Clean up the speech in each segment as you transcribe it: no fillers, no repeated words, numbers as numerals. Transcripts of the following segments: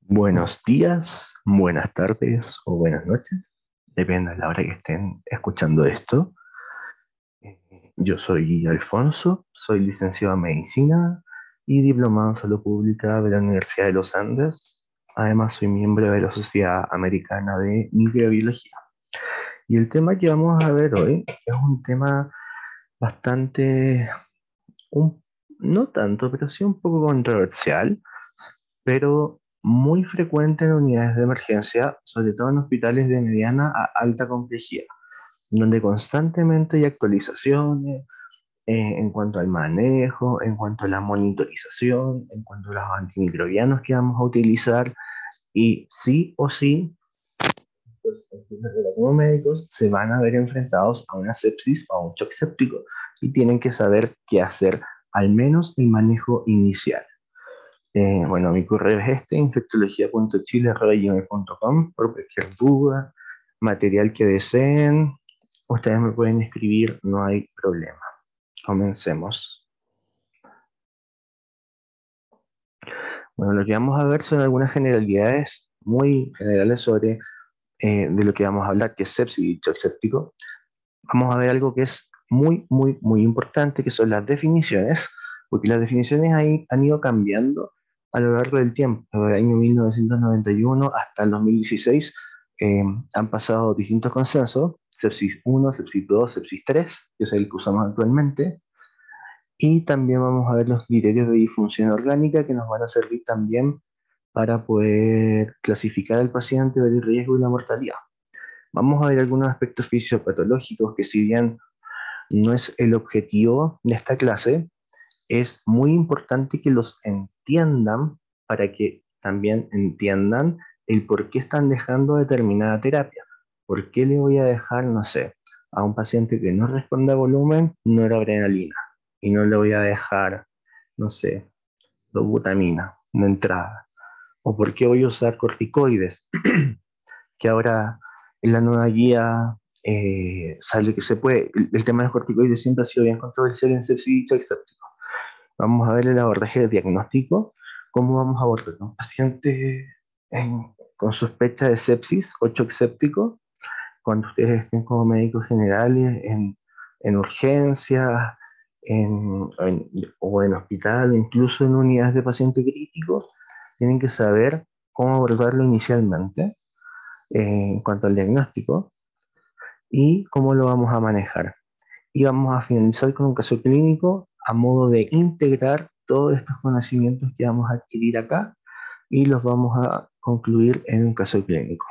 Buenos días, buenas tardes o buenas noches, depende de la hora que estén escuchando esto. Yo soy Alfonso, soy licenciado en Medicina y diplomado en Salud Pública de la Universidad de los Andes. Además, soy miembro de la Sociedad Americana de Microbiología. Y el tema que vamos a ver hoy es un tema bastante, un- no tanto, pero sí un poco controversial, pero muy frecuente en unidades de emergencia, sobre todo en hospitales de mediana a alta complejidad, donde constantemente hay actualizaciones en cuanto al manejo, en cuanto a la monitorización, en cuanto a los antimicrobianos que vamos a utilizar, y sí o sí, pues, como médicos se van a ver enfrentados a una sepsis o a un shock séptico y tienen que saber qué hacer, al menos el manejo inicial. Bueno, mi correo es este, infectología.chile@gmail.com. Por cualquier duda, material que deseen, ustedes me pueden escribir, no hay problema. Comencemos. Bueno, lo que vamos a ver son algunas generalidades muy generales sobre de lo que vamos a hablar, que es sepsis y shock séptico. Vamos a ver algo que es muy importante, que son las definiciones, porque las definiciones han ido cambiando a lo largo del tiempo. Desde el año 1991 hasta el 2016 han pasado distintos consensos, sepsis 1, sepsis 2, sepsis 3, que es el que usamos actualmente, y también vamos a ver los criterios de disfunción orgánica que nos van a servir también para poder clasificar al paciente, ver el riesgo y la mortalidad. Vamos a ver algunos aspectos fisiopatológicos que, si bien no es el objetivo de esta clase, es muy importante que los entiendan para que también entiendan el por qué están dejando determinada terapia. ¿Por qué le voy a dejar, no sé, a un paciente que no responde a volumen, noradrenalina? Y no le voy a dejar, no sé, dobutamina de entrada. ¿O por qué voy a usar corticoides? Que ahora en la nueva guía sale que se puede. El tema de los corticoides siempre ha sido bien controversial en sepsis y shock séptico. Vamos a ver el abordaje de diagnóstico, cómo vamos a abordar a un paciente con sospecha de sepsis o shock séptico, cuando ustedes estén como médicos generales en urgencias, o en hospital, incluso en unidades de paciente crítico, tienen que saber cómo abordarlo inicialmente en cuanto al diagnóstico y cómo lo vamos a manejar. Y vamos a finalizar con un caso clínico a modo de integrar todos estos conocimientos que vamos a adquirir acá y los vamos a concluir en un caso clínico.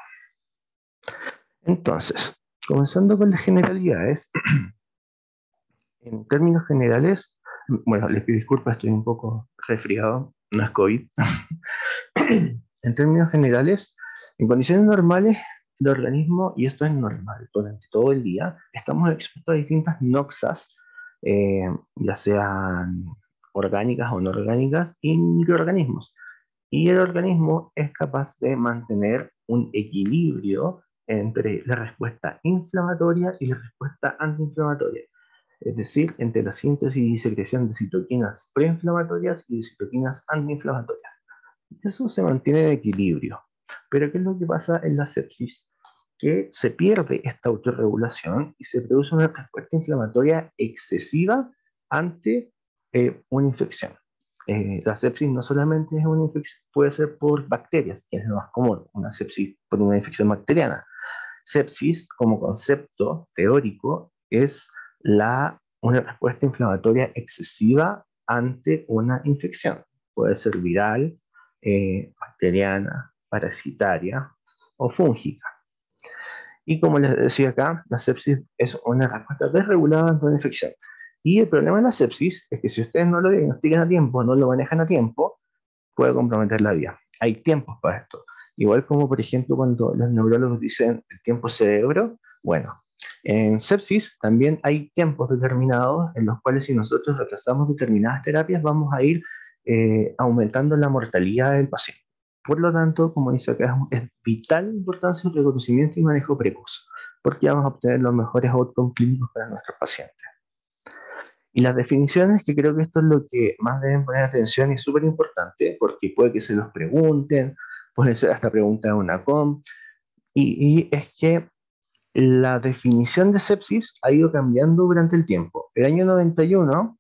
Entonces, comenzando con las generalidades, en términos generales, bueno, les pido disculpas, estoy un poco resfriado, no es COVID. En términos generales, en condiciones normales, el organismo, y esto es normal durante todo el día, estamos expuestos a distintas noxas, ya sean orgánicas o no orgánicas, y microorganismos. Y el organismo es capaz de mantener un equilibrio entre la respuesta inflamatoria y la respuesta antiinflamatoria. Es decir, entre la síntesis y secreción de citoquinas preinflamatorias y de citoquinas antiinflamatorias. Eso se mantiene en equilibrio. Pero ¿qué es lo que pasa en la sepsis? Que se pierde esta autorregulación y se produce una respuesta inflamatoria excesiva ante una infección. La sepsis no solamente es una infección, puede ser por bacterias, que es lo más común, una sepsis por una infección bacteriana. Sepsis, como concepto teórico, es una respuesta inflamatoria excesiva ante una infección. Puede ser viral, bacteriana, parasitaria o fúngica. Y como les decía acá, la sepsis es una respuesta desregulada ante una infección. Y el problema de la sepsis es que si ustedes no lo diagnostican a tiempo, no lo manejan a tiempo, puede comprometer la vida. Hay tiempos para esto. Igual como, por ejemplo, cuando los neurólogos dicen el tiempo cerebro, bueno, en sepsis también hay tiempos determinados en los cuales, si nosotros retrasamos determinadas terapias, vamos a ir aumentando la mortalidad del paciente. Por lo tanto, como dice acá, es vital importancia el reconocimiento y manejo precoz, porque vamos a obtener los mejores outcomes clínicos para nuestros pacientes. Y las definiciones, que creo que esto es lo que más deben poner atención y es súper importante, porque puede que se los pregunten, puede ser hasta pregunta de una com, y es que la definición de sepsis ha ido cambiando durante el tiempo. El año 91,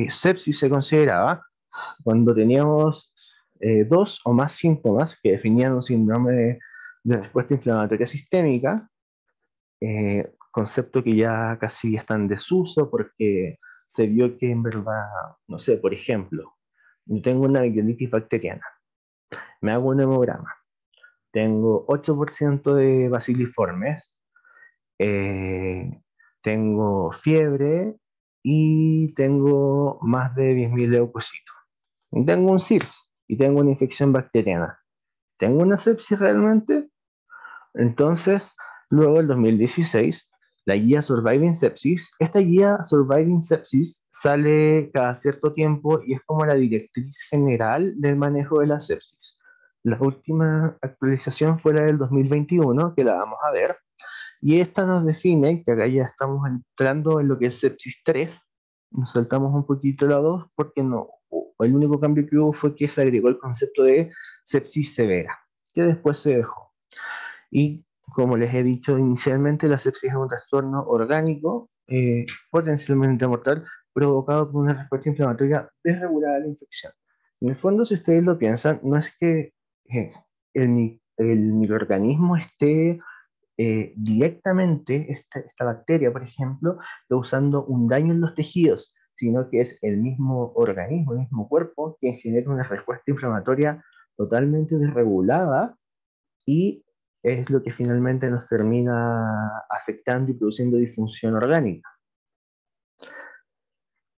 sepsis se consideraba cuando teníamos dos o más síntomas que definían un síndrome de respuesta inflamatoria sistémica, concepto que ya casi está en desuso porque se vio que en verdad, no sé, por ejemplo, yo tengo una amigdalitis bacteriana, me hago un hemograma, tengo 8% de baciliformes, eh, tengo fiebre y tengo más de 10.000 leucocitos. Tengo un SIRS y tengo una infección bacteriana. ¿Tengo una sepsis realmente? Entonces, luego en 2016, la guía Surviving Sepsis, esta guía Surviving Sepsis sale cada cierto tiempo y es como la directriz general del manejo de la sepsis. La última actualización fue la del 2021, que la vamos a ver, y esta nos define, que acá ya estamos entrando en lo que es sepsis 3, nos saltamos un poquito la 2 porque no, el único cambio que hubo fue que se agregó el concepto de sepsis severa, que después se dejó. Y como les he dicho inicialmente, la sepsis es un trastorno orgánico potencialmente mortal provocado por una respuesta inflamatoria desregulada a la infección. En el fondo, si ustedes lo piensan, no es que el microorganismo esté directamente, esta bacteria, por ejemplo, causando un daño en los tejidos, sino que es el mismo organismo, el mismo cuerpo, que genera una respuesta inflamatoria totalmente desregulada y es lo que finalmente nos termina afectando y produciendo disfunción orgánica.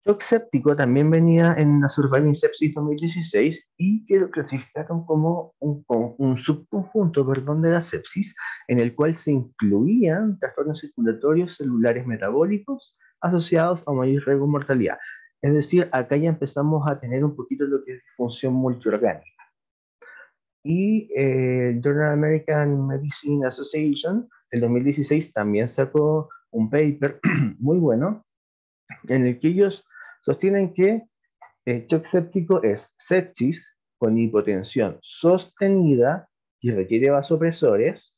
Shock séptico también venía en la Surviving Sepsis 2016 y que lo clasificaron como un subconjunto, perdón, de la sepsis, en el cual se incluían trastornos circulatorios celulares metabólicos asociados a mayor riesgo de mortalidad. Es decir, acá ya empezamos a tener un poquito lo que es disfunción multiorgánica. Y el Journal American Medicine Association del 2016 también sacó un paper muy bueno en el que ellos sostienen que el shock séptico es sepsis con hipotensión sostenida y requiere vasopresores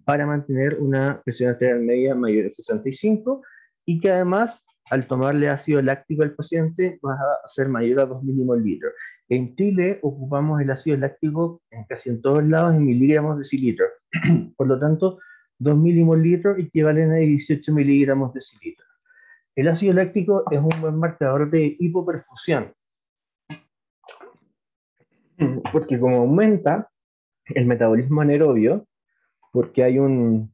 para mantener una presión arterial media mayor de 65 y que además al tomarle ácido láctico al paciente va a ser mayor a 2 milimol-litros. En Chile ocupamos el ácido láctico en casi en todos lados en miligramos de cilitro. Por lo tanto, 2 milimol-litros equivalen a 18 miligramos de cilitro. El ácido láctico es un buen marcador de hipoperfusión, porque como aumenta el metabolismo anaerobio, porque hay un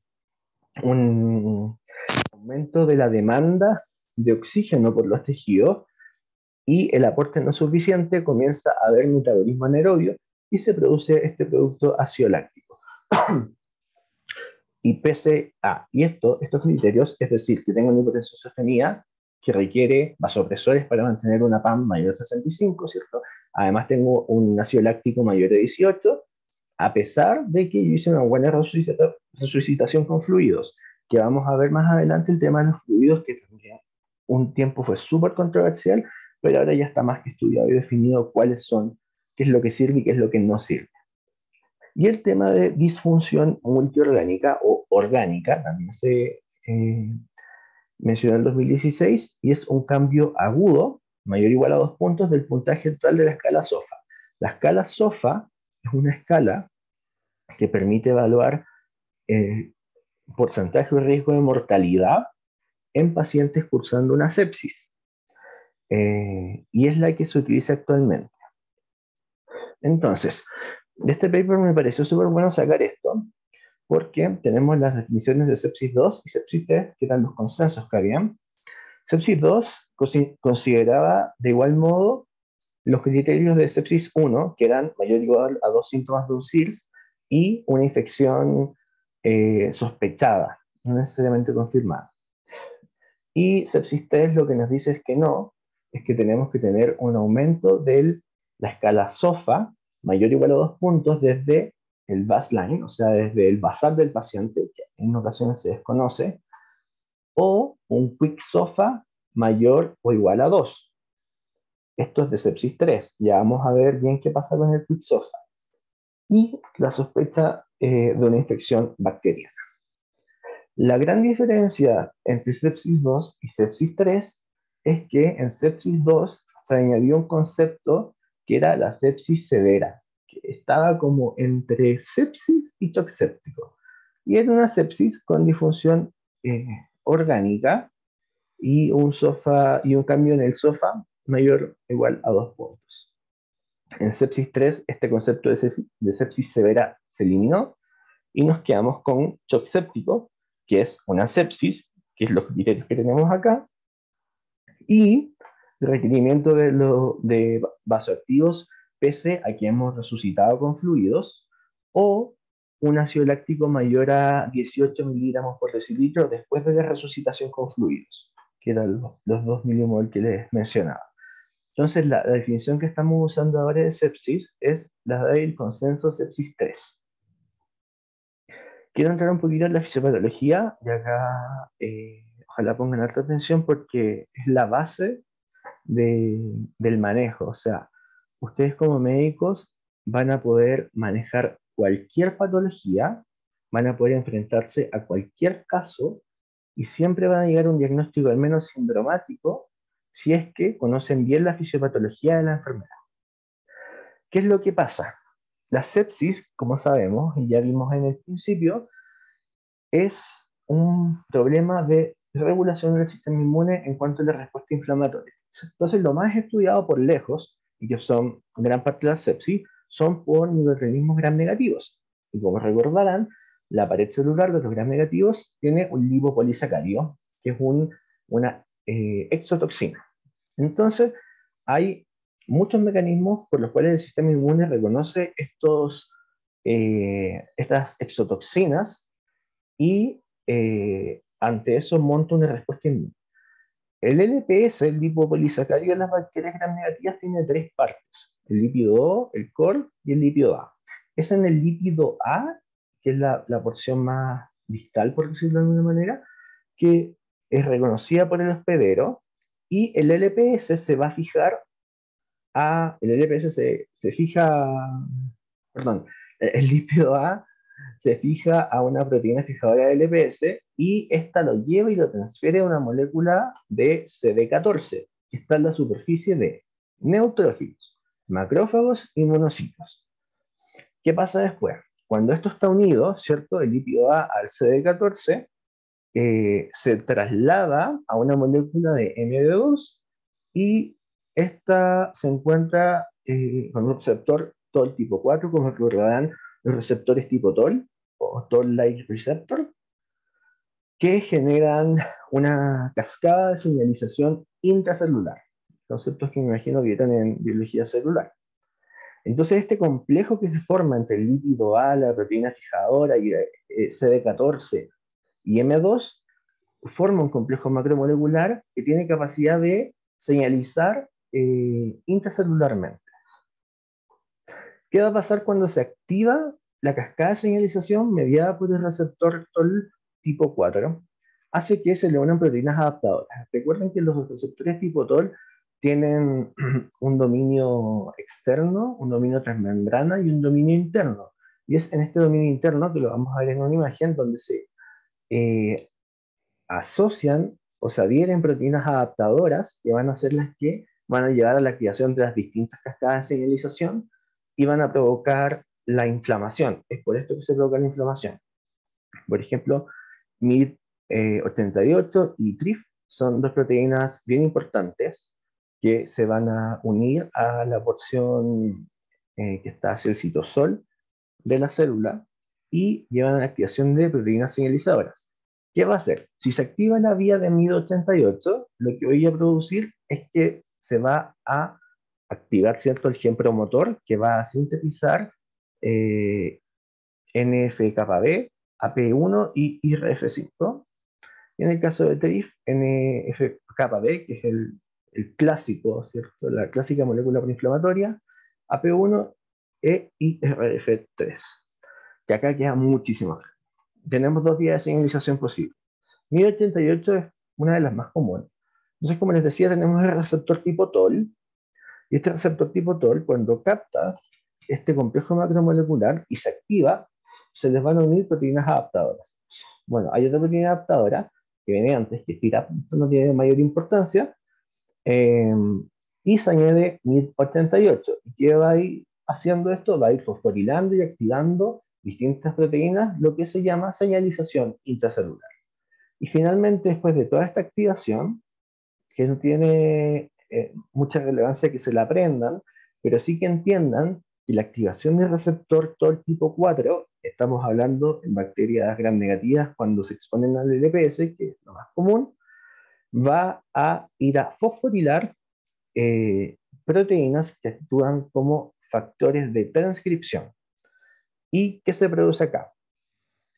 aumento de la demanda de oxígeno por los tejidos y el aporte no es suficiente, comienza a haber metabolismo anaerobio y se produce este producto ácido láctico. Y PCA, y estos criterios, es decir, que tengo una hipotensión sostenida, que requiere vasopresores para mantener una PAM mayor de 65, ¿cierto? Además tengo un ácido láctico mayor de 18, a pesar de que yo hice una buena resucitación con fluidos, que vamos a ver más adelante el tema de los fluidos, que también un tiempo fue súper controversial, pero ahora ya está más que estudiado y definido cuáles son, qué es lo que sirve y qué es lo que no sirve. Y el tema de disfunción multiorgánica o orgánica también se mencionó en el 2016 y es un cambio agudo, mayor o igual a 2 puntos del puntaje total de la escala SOFA. La escala SOFA es una escala que permite evaluar eh, porcentaje de riesgo de mortalidad en pacientes cursando una sepsis. Y es la que se utiliza actualmente. Entonces, de este paper me pareció súper bueno sacar esto, porque tenemos las definiciones de sepsis 2 y sepsis 3, que eran los consensos que habían. Sepsis 2 consideraba de igual modo los criterios de sepsis 1, que eran mayor o igual a 2 síntomas de un SIRS y una infección sospechada, no necesariamente confirmada. Y sepsis 3 lo que nos dice es que no, es que tenemos que tener un aumento de la escala SOFA mayor o igual a 2 puntos desde el baseline, o sea, desde el basal del paciente, que en ocasiones se desconoce, o un quick SOFA mayor o igual a 2. Esto es de sepsis 3. Ya vamos a ver bien qué pasa con el quick SOFA. y la sospecha de una infección bacteriana. La gran diferencia entre sepsis 2 y sepsis 3 es que en sepsis 2 se añadió un concepto que era la sepsis severa, que estaba como entre sepsis y shock séptico. Y era una sepsis con disfunción orgánica y un cambio en el SOFA mayor o igual a 2 puntos. En sepsis 3, este concepto de sepsis severa se eliminó y nos quedamos con shock séptico, que es una sepsis, que es los criterios que tenemos acá, y requerimiento de vasoactivos pese a que hemos resucitado con fluidos, o un ácido láctico mayor a 18 miligramos por decilitro después de la resucitación con fluidos, que eran los 2 milimol que les mencionaba. Entonces, la definición que estamos usando ahora de sepsis es la del consenso sepsis 3. Quiero entrar un poquito en la fisiopatología y acá ojalá pongan alta atención porque es la base del manejo. O sea, ustedes como médicos van a poder manejar cualquier patología, van a poder enfrentarse a cualquier caso y siempre van a llegar a un diagnóstico al menos sindromático si es que conocen bien la fisiopatología de la enfermedad. ¿Qué es lo que pasa? La sepsis, como sabemos, y ya vimos en el principio, es un problema de regulación del sistema inmune en cuanto a la respuesta inflamatoria. Entonces, lo más estudiado por lejos, y que son gran parte de la sepsis, son por microorganismos gram negativos. Y como recordarán, la pared celular de los gram negativos tiene un lipopolisacárido, que es una exotoxina. Entonces, hay muchos mecanismos por los cuales el sistema inmune reconoce estas exotoxinas y ante eso monta una respuesta inmune. El LPS, el lipopolisacárido de las bacterias gram negativas, tiene tres partes: el lípido O, el core y el lípido A. Es en el lípido A, que es la porción más distal, por decirlo de alguna manera, que es reconocida por el hospedero, y el LPS se va a fijar el LPS se fija, perdón, el lípido A se fija a una proteína fijadora de LPS y esta lo lleva y lo transfiere a una molécula de CD14, que está en la superficie de neutrófilos, macrófagos y monocitos. ¿Qué pasa después? Cuando esto está unido, ¿cierto? El lípido A al CD14 se traslada a una molécula de MD2 y esta se encuentra con un receptor TOL tipo 4, como recordarán los receptores tipo TOL o TOL-like receptor, que generan una cascada de señalización intracelular, conceptos que me imagino que están en biología celular. Entonces, este complejo que se forma entre el lípido A, la proteína fijadora y CD14 y M2 forma un complejo macromolecular que tiene capacidad de señalizar intracelularmente. ¿Qué va a pasar cuando se activa la cascada de señalización mediada por el receptor TOL tipo 4? Hace que se le unan proteínas adaptadoras. Recuerden que los receptores tipo TOL tienen un dominio externo, un dominio transmembrana y un dominio interno. Y es en este dominio interno, que lo vamos a ver en una imagen, donde se asocian o se adhieren proteínas adaptadoras que van a ser las que van a llevar a la activación de las distintas cascadas de señalización y van a provocar la inflamación. Es por esto que se provoca la inflamación. Por ejemplo, MIR88 y TRIF son dos proteínas bien importantes que se van a unir a la porción que está hacia el citosol de la célula y llevan a la activación de proteínas señalizadoras. ¿Qué va a hacer? Si se activa la vía de MID88, lo que voy a producir es que se va a activar, ¿cierto?, el gen promotor que va a sintetizar NF-κB, AP1 y IRF5. Y en el caso de TRIF, NF-κB, que es el clásico, ¿cierto?, la clásica molécula proinflamatoria, AP1 e IRF3, que acá queda muchísimo. Tenemos dos vías de señalización posibles. MID88 es una de las más comunes. Entonces, como les decía, tenemos el receptor tipo TOL, y este receptor tipo TOL, cuando capta este complejo macromolecular y se activa, se les van a unir proteínas adaptadoras. Bueno, hay otra proteína adaptadora que viene antes, que tira, no tiene mayor importancia, eh, y se añade MIR88. ¿Y qué va a ir haciendo esto? Va a ir fosforilando y activando distintas proteínas, lo que se llama señalización intracelular. Y finalmente, después de toda esta activación, que no tiene mucha relevancia que se la aprendan, pero sí que entiendan que la activación del receptor TOL tipo 4, estamos hablando en bacterias gram negativas cuando se exponen al LPS, que es lo más común, va a ir a fosforilar eh, proteínas que actúan como factores de transcripción. ¿Y qué se produce acá?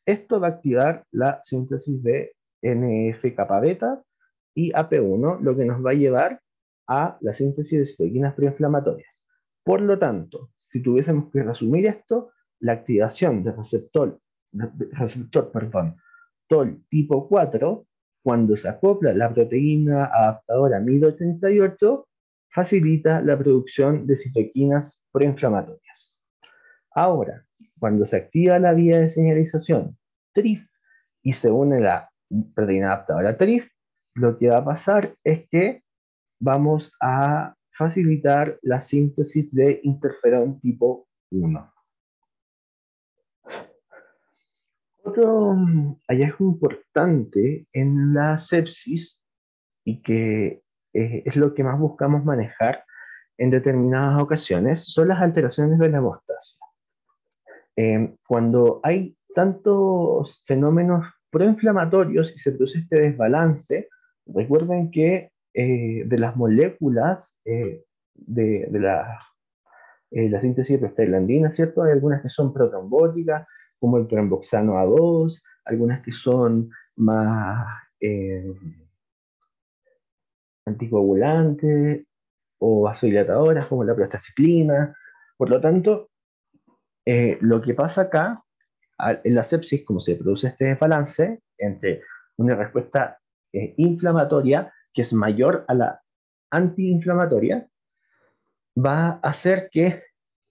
Esto va a activar la síntesis de NF-kappa beta y AP1, lo que nos va a llevar a la síntesis de citoquinas proinflamatorias. Por lo tanto, si tuviésemos que resumir esto, la activación del receptor TOL tipo 4, cuando se acopla la proteína adaptadora MIR88, facilita la producción de citoquinas proinflamatorias. Ahora, cuando se activa la vía de señalización TRIF y se une la proteína adaptadora TRIF, lo que va a pasar es que vamos a facilitar la síntesis de interferón tipo 1. Otro hallazgo importante en la sepsis y que es lo que más buscamos manejar en determinadas ocasiones son las alteraciones de la hemostasia. Cuando hay tantos fenómenos proinflamatorios y se produce este desbalance, recuerden que de las moléculas la síntesis de prostaglandina, ¿cierto? Hay algunas que son protrombóticas, como el tromboxano A2, algunas que son más anticoagulantes o vasodilatadoras, como la prostaciclina. Por lo tanto, lo que pasa acá en la sepsis, como se produce este desbalance entre una respuesta inflamatoria que es mayor a la antiinflamatoria, va a hacer que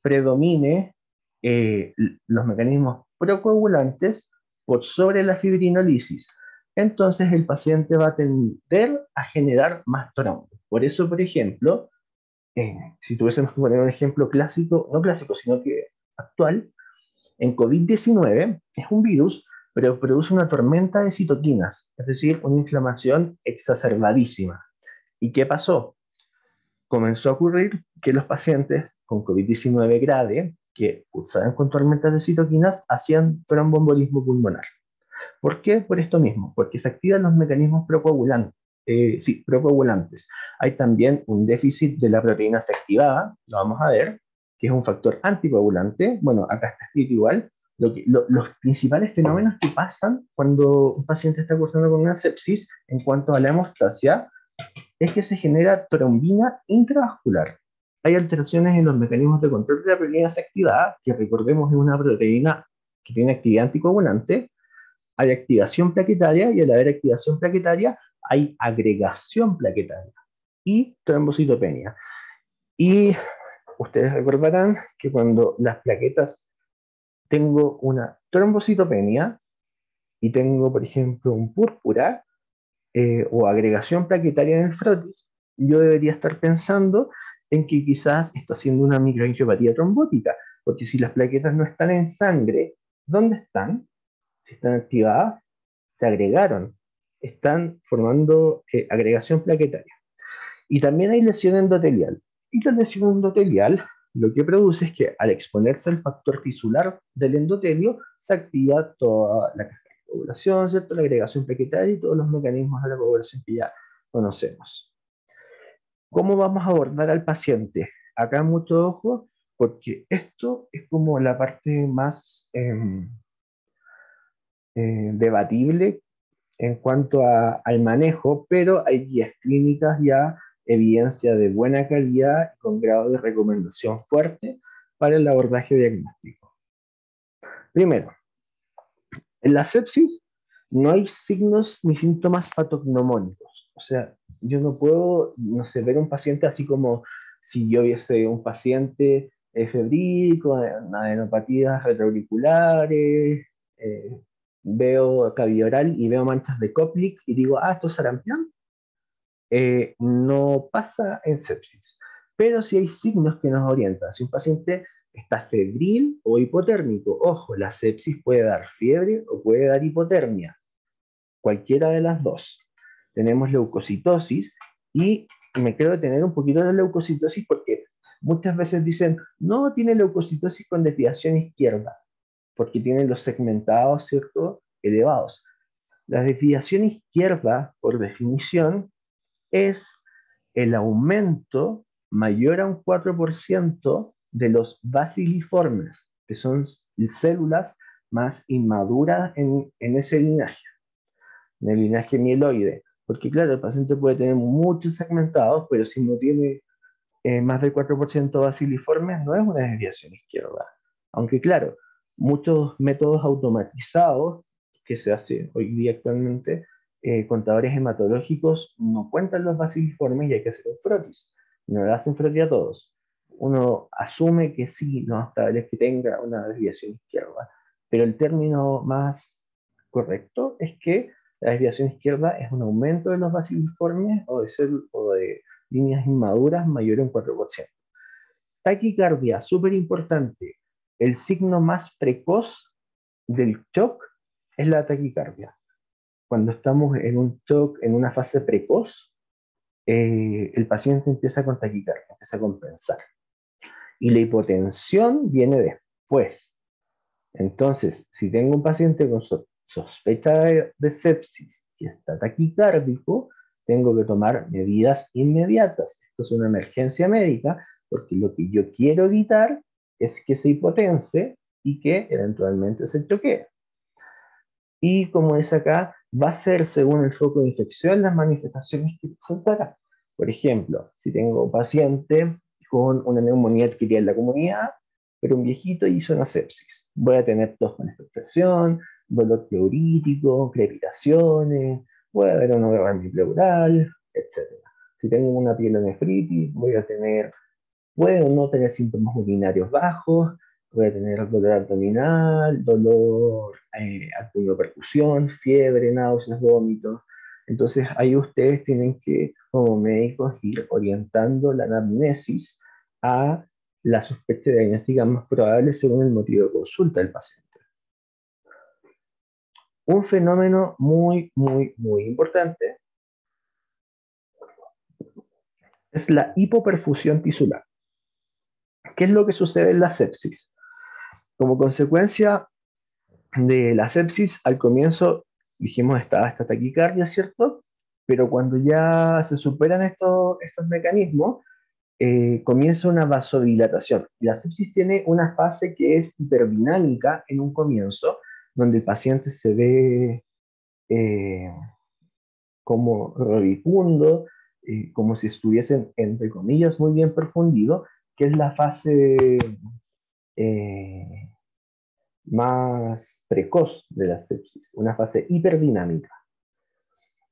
predomine los mecanismos procoagulantes por sobre la fibrinolisis. Entonces el paciente va a tender a generar más trombos. Por eso, por ejemplo, si tuviésemos que poner un ejemplo clásico, no clásico, sino que actual, en COVID-19 es un virus, pero produce una tormenta de citoquinas, es decir, una inflamación exacerbadísima. ¿Y qué pasó? Comenzó a ocurrir que los pacientes con COVID-19 grave, que cursaban con tormentas de citoquinas, hacían tromboembolismo pulmonar. ¿Por qué? Por esto mismo, porque se activan los mecanismos procoagulantes. Procoagulantes. Hay también un déficit de la proteína C activada, lo vamos a ver, que es un factor anticoagulante. Bueno, acá está escrito igual. Los principales fenómenos que pasan cuando un paciente está cursando con una sepsis en cuanto a la hemostasia es que se genera trombina intravascular. Hay alteraciones en los mecanismos de control de la proteína C activada, que recordemos es una proteína que tiene actividad anticoagulante. Hay activación plaquetaria y al haber activación plaquetaria hay agregación plaquetaria y trombocitopenia. Y ustedes recordarán que cuando las plaquetas tengo una trombocitopenia y tengo, por ejemplo, un púrpura o agregación plaquetaria en el frotis, yo debería estar pensando en que quizás está haciendo una microangiopatía trombótica, porque si las plaquetas no están en sangre, ¿dónde están? Si están activadas, se agregaron, están formando agregación plaquetaria. Y también hay lesión endotelial. Y la lesión endotelial lo que produce es que al exponerse al factor tisular del endotelio, se activa toda la cascada de coagulación, ¿cierto? La agregación plaquetaria y todos los mecanismos de la coagulación que ya conocemos. ¿Cómo vamos a abordar al paciente? Acá mucho ojo, porque esto es como la parte más debatible en cuanto al manejo, pero hay guías clínicas ya, evidencia de buena calidad con grado de recomendación fuerte para el abordaje diagnóstico. Primero, en la sepsis no hay signos ni síntomas patognomónicos. O sea, yo no puedo, no sé, ver un paciente así como si yo viese un paciente febril, con adenopatías retroauriculares, eh, veo cavidad oral y veo manchas de Koplik y digo, ah, esto es sarampión. No pasa en sepsis, pero sí hay signos que nos orientan. Si un paciente está febril o hipotérmico, ojo, la sepsis puede dar fiebre o puede dar hipotermia, cualquiera de las dos. Tenemos leucocitosis y me creo tener un poquito de leucocitosis porque muchas veces dicen, no, tiene leucocitosis con desviación izquierda, porque tienen los segmentados, ¿cierto?, elevados. La desviación izquierda, por definición, es el aumento mayor a un 4% de los baciliformes, que son células más inmaduras en ese linaje, en el linaje mieloide. Porque claro, el paciente puede tener muchos segmentados, pero si no tiene más del 4% baciliformes, no es una desviación izquierda. Aunque claro, muchos métodos automatizados que se hace hoy día actualmente, contadores hematológicos no cuentan los baciliformes y hay que hacer un frotis. No le hacen frotis a todos. Uno asume que sí, no hasta es que tenga una desviación izquierda. Pero el término más correcto es que la desviación izquierda es un aumento de los baciliformes o de líneas inmaduras mayor a un 4%. Taquicardia, súper importante. El signo más precoz del shock es la taquicardia. Cuando estamos en un shock, en una fase precoz, el paciente empieza con taquicardia, empieza a compensar. Y la hipotensión viene después. Entonces, si tengo un paciente con sospecha de sepsis y está taquicárdico, tengo que tomar medidas inmediatas. Esto es una emergencia médica porque lo que yo quiero evitar es que se hipotense y que eventualmente se choquee. Y como es acá, va a ser según el foco de infección las manifestaciones que presentará. Por ejemplo, si tengo un paciente con una neumonía adquirida en la comunidad, pero un viejito hizo una sepsis, voy a tener tos con expectoración, dolor pleurítico, crepitaciones, voy a ver una derrame pleural, etc. Si tengo una pielonefritis, voy a tener, puede o no tener síntomas urinarios bajos, puede tener dolor abdominal, dolor al puño percusión, fiebre, náuseas, vómitos. Entonces ahí ustedes tienen que, como médicos, ir orientando la anamnesis a la sospecha diagnóstica más probable según el motivo de consulta del paciente. Un fenómeno muy, muy, muy importante es la hipoperfusión tisular. ¿Qué es lo que sucede en la sepsis? Como consecuencia de la sepsis, al comienzo dijimos estaba esta taquicardia, ¿cierto? Pero cuando ya se superan estos mecanismos, comienza una vasodilatación. La sepsis tiene una fase que es hiperdinámica en un comienzo, donde el paciente se ve eh, como rodicundo, como si estuviesen, entre comillas, muy bien perfundido, que es la fase eh, más precoz de la sepsis, una fase hiperdinámica.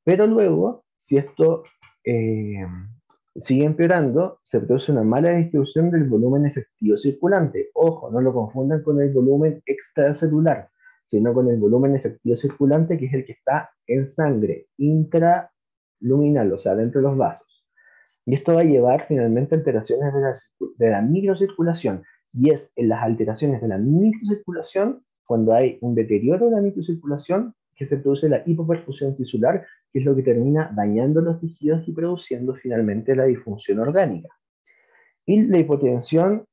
Pero luego, si esto eh, sigue empeorando, se produce una mala distribución del volumen efectivo circulante. Ojo, no lo confundan con el volumen extracelular, sino con el volumen efectivo circulante, que es el que está en sangre, intraluminal, o sea, dentro de los vasos. Y esto va a llevar finalmente a alteraciones de la microcirculación. Y es en las alteraciones de la microcirculación, cuando hay un deterioro de la microcirculación, que se produce la hipoperfusión tisular, que es lo que termina dañando los tejidos y produciendo finalmente la disfunción orgánica. Y la hipotensión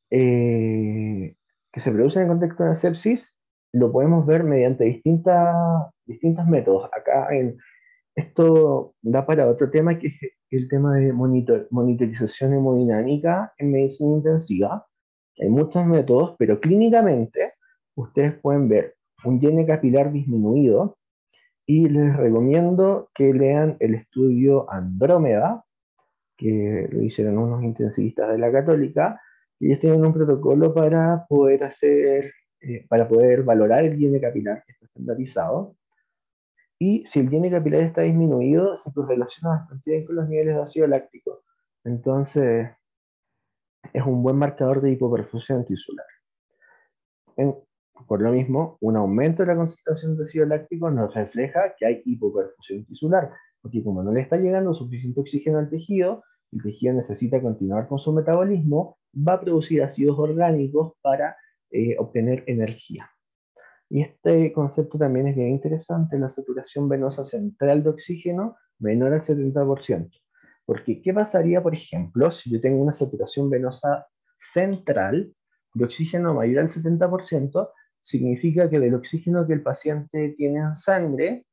que se produce en el contexto de la sepsis, lo podemos ver mediante distintos métodos. Acá esto da para otro tema, que es el tema de monitorización hemodinámica en medicina intensiva. Hay muchos métodos, pero clínicamente ustedes pueden ver un llene capilar disminuido y les recomiendo que lean el estudio Andrómeda, que lo hicieron unos intensivistas de la Católica, y ellos tienen un protocolo para poder para poder valorar el llene capilar que está estandarizado. Y si el llene capilar está disminuido, se correlaciona bastante bien con los niveles de ácido láctico. Entonces, es un buen marcador de hipoperfusión tisular. En- por lo mismo, un aumento de la concentración de ácido láctico nos refleja que hay hipoperfusión tisular, porque como no le está llegando suficiente oxígeno al tejido, el tejido necesita continuar con su metabolismo, va a producir ácidos orgánicos para obtener energía. Y este concepto también es bien interesante, la saturación venosa central de oxígeno menor al 70%. Porque, ¿qué pasaría, por ejemplo, si yo tengo una saturación venosa central de oxígeno mayor al 70%? Significa que del oxígeno que el paciente tiene en sangre,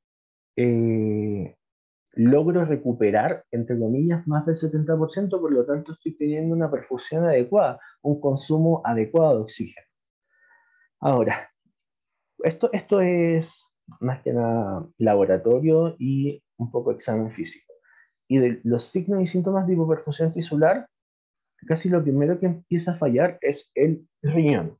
eh, logro recuperar, entre comillas, más del 70%, por lo tanto estoy teniendo una perfusión adecuada, un consumo adecuado de oxígeno. Ahora, esto es más que nada laboratorio y un poco examen físico. Y de los signos y síntomas de hipoperfusión tisular, casi lo primero que empieza a fallar es el riñón.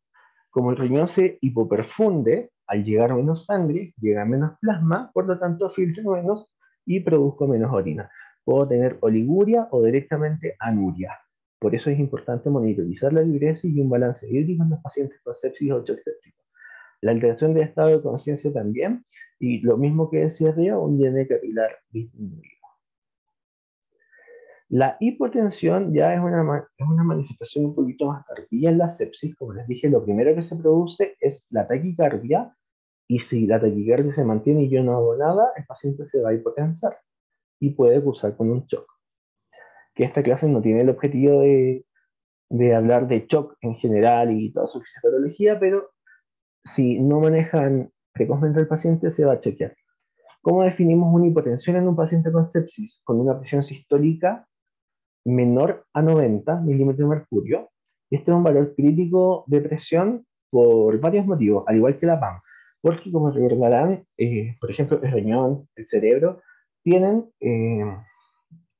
Como el riñón se hipoperfunde, al llegar menos sangre, llega menos plasma, por lo tanto filtro menos y produzco menos orina. Puedo tener oliguria o directamente anuria. Por eso es importante monitorizar la diuresis y un balance hídrico en los pacientes con sepsis o shock séptico. La alteración de estado de conciencia también, y lo mismo que decía arriba, un INE capilar disminuido. La hipotensión ya es una manifestación un poquito más tardía en la sepsis. Como les dije, lo primero que se produce es la taquicardia, y si la taquicardia se mantiene y yo no hago nada, el paciente se va a hipotensar y puede cursar con un shock. Que esta clase no tiene el objetivo de hablar de shock en general y toda su fisiopatología, pero si no manejan precozmente al paciente, se va a chequear. ¿Cómo definimos una hipotensión en un paciente con sepsis? Con una presión sistólica menor a 90 milímetros de mercurio. Este es un valor crítico de presión por varios motivos, al igual que la PAM. Porque, como recordarán, por ejemplo, el riñón, el cerebro, tienen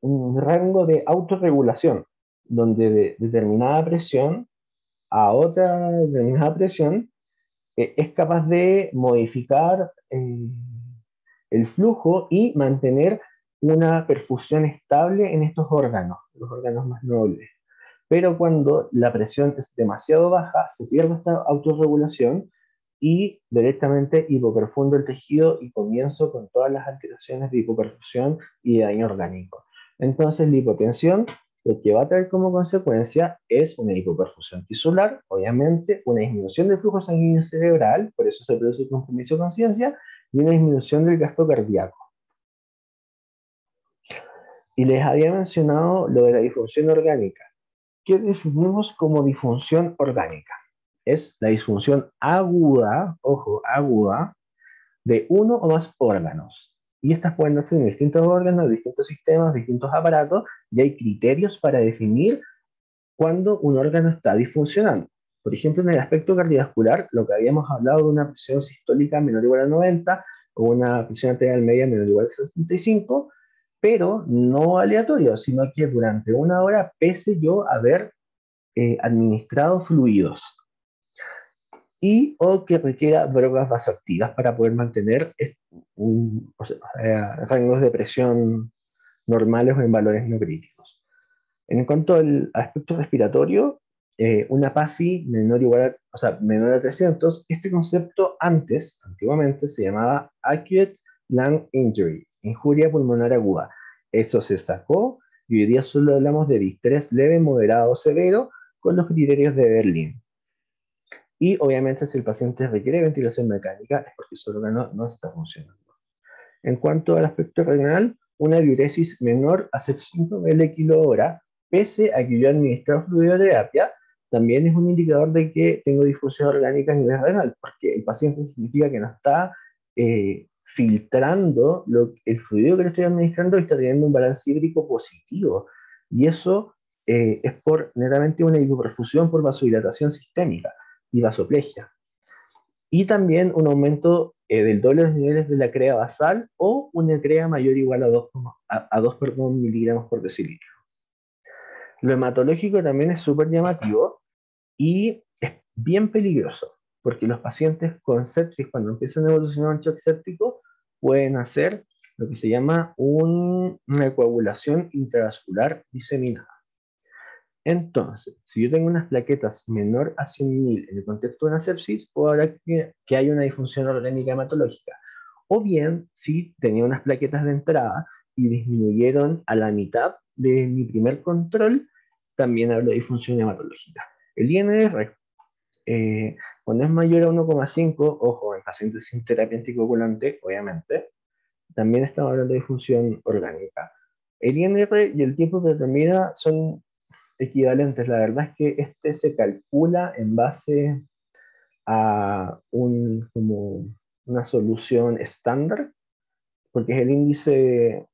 un rango de autorregulación, donde de determinada presión a otra determinada presión es capaz de modificar el flujo y mantener una perfusión estable en estos órganos, los órganos más nobles. Pero cuando la presión es demasiado baja, se pierde esta autorregulación y directamente hipoperfundo el tejido y comienzo con todas las alteraciones de hipoperfusión y de daño orgánico. Entonces, la hipotensión lo que va a traer como consecuencia es una hipoperfusión tisular, obviamente, una disminución del flujo sanguíneo cerebral, por eso se produce el compromiso de conciencia, y una disminución del gasto cardíaco. Y les había mencionado lo de la disfunción orgánica. ¿Qué definimos como disfunción orgánica? Es la disfunción aguda, ojo, aguda, de uno o más órganos. Y estas pueden darse en distintos órganos, distintos sistemas, distintos aparatos, y hay criterios para definir cuando un órgano está disfuncionando. Por ejemplo, en el aspecto cardiovascular, lo que habíamos hablado de una presión sistólica menor o igual a 90, o una presión arterial media menor o igual a 65, pero no aleatorio, sino que durante una hora pese yo haber administrado fluidos y o que requiera drogas vasoactivas para poder mantener rangos de presión normales o en valores no críticos. En cuanto al aspecto respiratorio, una PAFI menor, igual a, o sea, menor a 300, este concepto antiguamente se llamaba Acute Lung Injury, injuria pulmonar aguda. Eso se sacó y hoy día solo hablamos de distrés leve, moderado o severo con los criterios de Berlín. Y obviamente si el paciente requiere ventilación mecánica es porque su órgano no está funcionando. En cuanto al aspecto renal, una diuresis menor a 0,5 ml/kg, pese a que yo he administrado fluidoterapia, también es un indicador de que tengo difusión orgánica a nivel renal, porque el paciente significa que no está filtrando el fluido que le estoy administrando y está teniendo un balance hídrico positivo. Y eso es por netamente una hipoperfusión por vasodilatación sistémica y vasoplegia. Y también un aumento del doble de los niveles de la CREA basal o una CREA mayor o igual a 2 miligramos por decilitro. Lo hematológico también es súper llamativo y es bien peligroso, porque los pacientes con sepsis, cuando empiezan a evolucionar un shock séptico, pueden hacer lo que se llama una coagulación intravascular diseminada. Entonces, si yo tengo unas plaquetas menor a 100.000 en el contexto de una sepsis, puedo hablar que hay una disfunción orgánica hematológica. O bien, si tenía unas plaquetas de entrada y disminuyeron a la mitad de mi primer control, también hablo de disfunción hematológica. El INR, cuando es mayor a 1,5, ojo, en pacientes sin terapia anticoagulante, obviamente, también estamos hablando de disfunción orgánica. El INR y el tiempo de pretermina son equivalentes. La verdad es que este se calcula en base a como una solución estándar, porque es el índice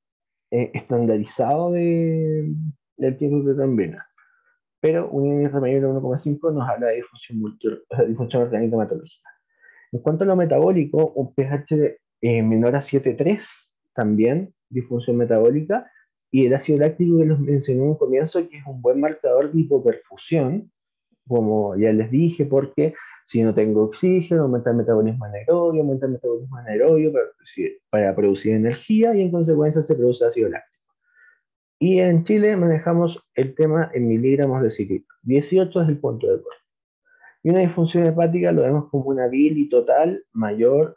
estandarizado del tiempo de trombina. Pero un índice mayor de 1,5 nos habla de disfunción orgánica hematológica. En cuanto a lo metabólico, un pH menor a 7,3 también disfunción metabólica, y el ácido láctico que los mencioné en un comienzo, que es un buen marcador de hipoperfusión, como ya les dije, porque si no tengo oxígeno, aumenta el metabolismo anaerobio, aumenta el metabolismo anaerobio para producir energía y en consecuencia se produce ácido láctico. Y en Chile manejamos el tema en miligramos de cilitro. 18 es el punto de corte. Y una disfunción hepática lo vemos como una bili total mayor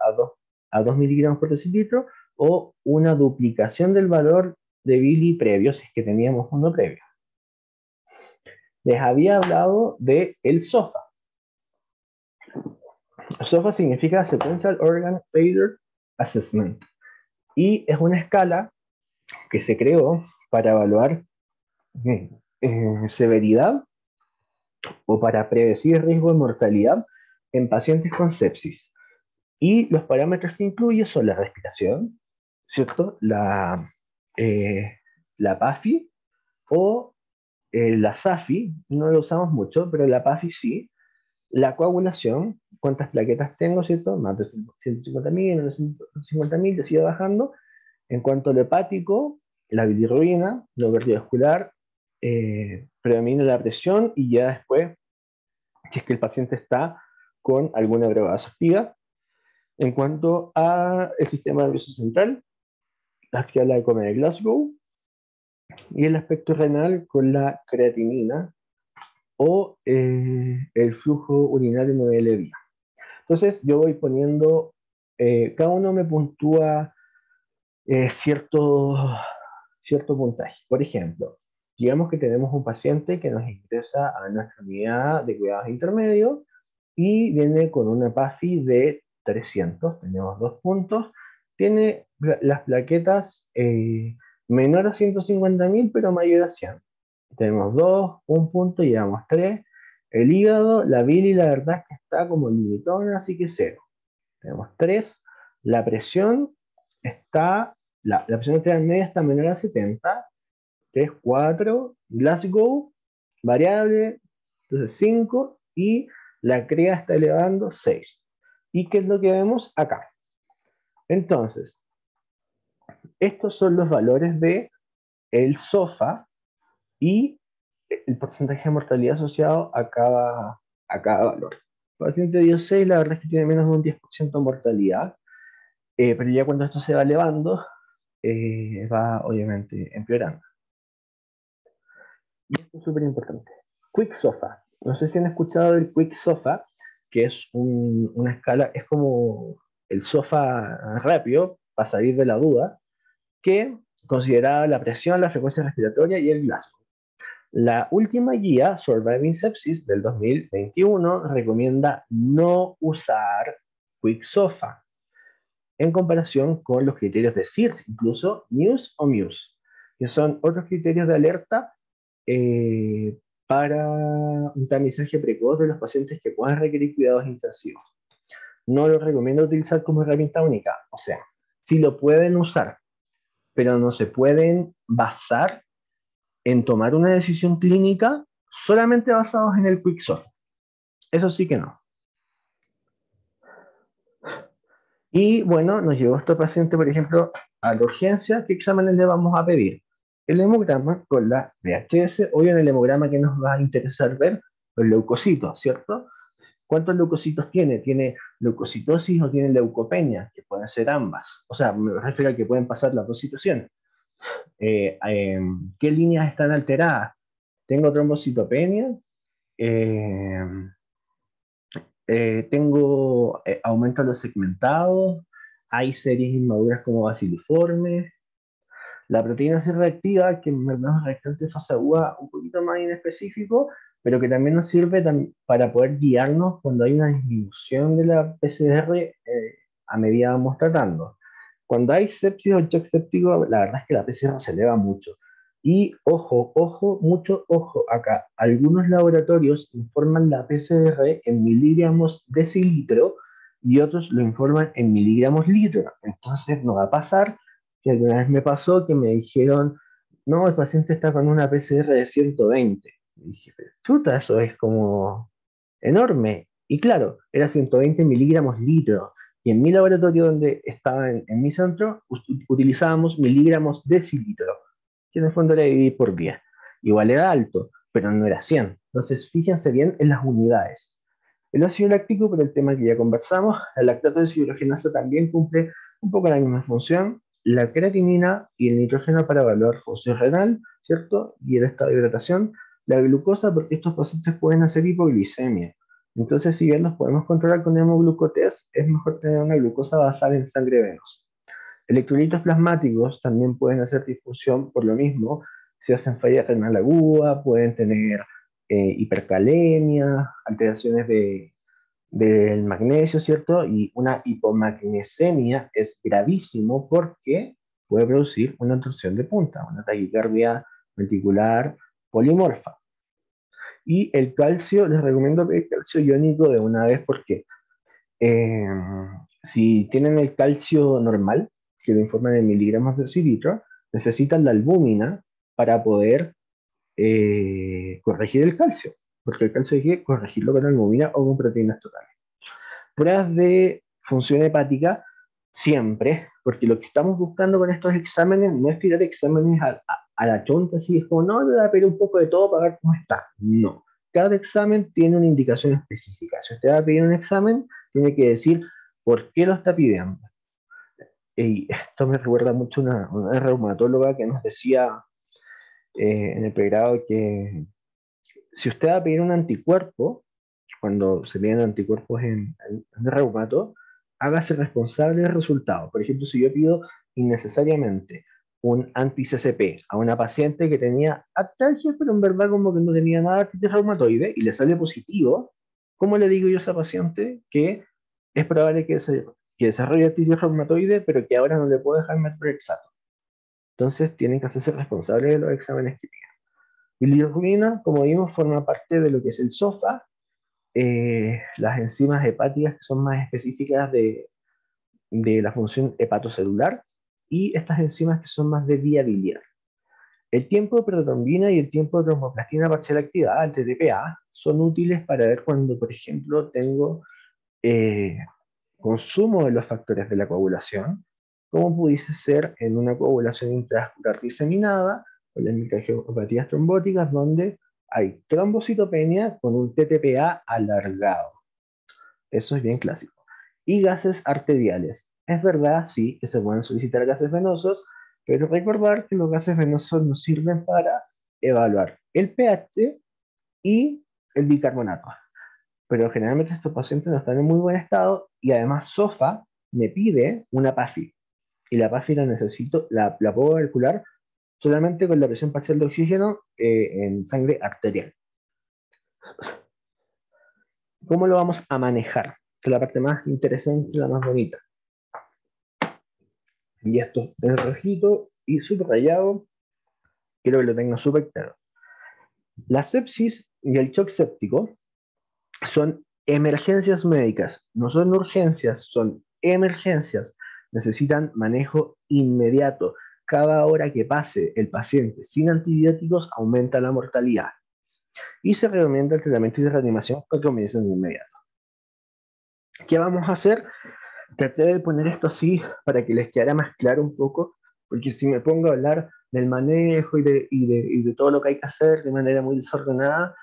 a 2 miligramos por decilitro o una duplicación del valor de bili previo, si es que teníamos uno previo. Les había hablado de el SOFA. SOFA significa Sequential Organ Failure Assessment y es una escala que se creó para evaluar severidad o para predecir riesgo de mortalidad en pacientes con sepsis. Y los parámetros que incluye son la respiración, ¿cierto? Eh, la PAFI o la SAFI, no lo usamos mucho, pero la PAFI sí. La coagulación, cuántas plaquetas tengo, ¿cierto? Más de 150.000, menos de 150.000, decido bajando. En cuanto a lo hepático, la bilirrubina, lo cardiovascular, predomina la presión y ya después, si es que el paciente está con alguna droga vasoactiva. En cuanto a el sistema nervioso central, la escala de Comer de Glasgow y el aspecto renal con la creatinina o el flujo urinario modelo vía. Entonces yo voy poniendo, cada uno me puntúa cierto puntaje. Por ejemplo, digamos que tenemos un paciente que nos ingresa a nuestra unidad de cuidados intermedios y viene con una PAFI de 300, tenemos 2 puntos, tiene las plaquetas menor a 150.000 pero mayor a 100. Tenemos 2, un punto, llevamos 3. El hígado, la bili, la verdad es que está como limitona, así que 0. Tenemos 3. La presión está, la presión arterial media está menor a 70. 3, 4. Glasgow, variable, entonces 5. Y la CREA está elevando 6. ¿Y qué es lo que vemos acá? Entonces, estos son los valores de el SOFA y el porcentaje de mortalidad asociado a cada valor. El paciente dio 6, la verdad es que tiene menos de un 10% de mortalidad, pero ya cuando esto se va elevando, va obviamente empeorando. Y esto es súper importante. Quick SOFA. No sé si han escuchado del Quick SOFA, que es una escala, es como el SOFA rápido, para salir de la duda, que consideraba la presión, la frecuencia respiratoria y el Glasgow. La última guía, Surviving Sepsis, del 2021, recomienda no usar Quick SOFA en comparación con los criterios de SIRS, incluso MUSE o MUSE, que son otros criterios de alerta eh, para un tamizaje precoz de los pacientes que puedan requerir cuidados intensivos. No lo recomiendo utilizar como herramienta única, o sea, sí lo pueden usar, pero no se pueden basar en tomar una decisión clínica solamente basados en el QuickSoft. Eso sí que no. Y bueno, nos llegó este paciente, por ejemplo, a la urgencia. ¿Qué exámenes le vamos a pedir? El hemograma con la VHS, hoy en el hemograma que nos va a interesar ver, los leucocitos, ¿cierto? ¿Cuántos leucocitos tiene? ¿Tiene leucocitosis o tiene leucopenia? Que pueden ser ambas. O sea, me refiero a que pueden pasar las dos situaciones. ¿Qué líneas están alteradas? tengo trombocitopenia, eh, tengo aumento de los segmentados, hay series inmaduras como baciliformes. La proteína C reactiva, que en verdad es un reactante de fase aguda un poquito más inespecífico, pero que también nos sirve para poder guiarnos cuando hay una disminución de la PCR a medida vamos tratando. Cuando hay sepsis o shock séptico, la verdad es que la PCR se eleva mucho. Y ojo, ojo, mucho ojo acá. Algunos laboratorios informan la PCR en miligramos decilitro y otros lo informan en miligramos litro. Entonces no va a pasar que alguna vez me pasó que me dijeron, no, el paciente está con una PCR de 120. Y dije, pero chuta, eso es como enorme. Y claro, era 120 miligramos litro. Y en mi laboratorio donde estaba en mi centro, utilizábamos miligramos decilitro, que en el fondo era dividir por 10. Igual era alto, pero no era 100. Entonces, fíjense bien en las unidades. El ácido láctico, por el tema que ya conversamos, el lactato de deshidrogenasa también cumple un poco la misma función, la creatinina y el nitrógeno para evaluar función renal, ¿cierto? Y el estado de hidratación, la glucosa, porque estos pacientes pueden hacer hipoglicemia. Entonces, si bien los podemos controlar con hemoglucotest, es mejor tener una glucosa basal en sangre venosa. Electrolitos plasmáticos también pueden hacer difusión por lo mismo, si hacen falla renal aguda, pueden tener hipercalemia, alteraciones del magnesio, ¿cierto? Y una hipomagnesemia es gravísimo porque puede producir una torsión de punta, una taquicardia ventricular polimorfa. Y el calcio, les recomiendo que el calcio iónico de una vez porque eh, si tienen el calcio normal, que lo informan en miligramos de cilitro, necesitan la albúmina para poder corregir el calcio, porque el calcio hay que corregirlo con albúmina o con proteínas totales. Pruebas de función hepática siempre, porque lo que estamos buscando con estos exámenes no es tirar exámenes a la chonta, así es como, no, le voy a pedir un poco de todo para ver cómo está. No. Cada examen tiene una indicación específica. Si usted va a pedir un examen, tiene que decir por qué lo está pidiendo. Y esto me recuerda mucho a una reumatóloga que nos decía en el pregrado que si usted va a pedir un anticuerpo, cuando se piden anticuerpos en reumato, hágase responsable del resultado. Por ejemplo, si yo pido innecesariamente un anti-CCP a una paciente que tenía artralgia, pero en verdad como que no tenía nada de artritis reumatoide y le sale positivo, ¿cómo le digo yo a esa paciente que es probable que desarrolle artritis reumatoide, pero que ahora no le puedo dejar methotrexato? Entonces tienen que hacerse responsables de los exámenes que piden. Bilirrubina, como vimos, forma parte de lo que es el SOFA, las enzimas hepáticas que son más específicas de la función hepatocelular y estas enzimas que son más de vía biliar. El tiempo de protrombina y el tiempo de tromboplastina parcial activada, el TTPA, son útiles para ver cuando, por ejemplo, tengo eh, consumo de los factores de la coagulación, como pudiese ser en una coagulación intravascular diseminada o las microangiopatías trombóticas, donde hay trombocitopenia con un TTPA alargado. Eso es bien clásico. Y gases arteriales. Es verdad, sí, que se pueden solicitar gases venosos, pero recordar que los gases venosos nos sirven para evaluar el pH y el bicarbonato. Pero generalmente estos pacientes no están en muy buen estado y además SOFA me pide una PAFI. Y la PAFI la necesito, la puedo calcular solamente con la presión parcial de oxígeno en sangre arterial. ¿Cómo lo vamos a manejar? Que es la parte más interesante, la más bonita. Y esto en rojito y subrayado, quiero que lo tengan súper claro. La sepsis y el shock séptico son emergencias médicas, no son urgencias, son emergencias. Necesitan manejo inmediato. Cada hora que pase el paciente sin antibióticos aumenta la mortalidad. Y se recomienda el tratamiento de reanimación que comiencen de inmediato. ¿Qué vamos a hacer? Traté de poner esto así para que les quedara más claro un poco, porque si me pongo a hablar del manejo y de todo lo que hay que hacer de manera muy desordenada,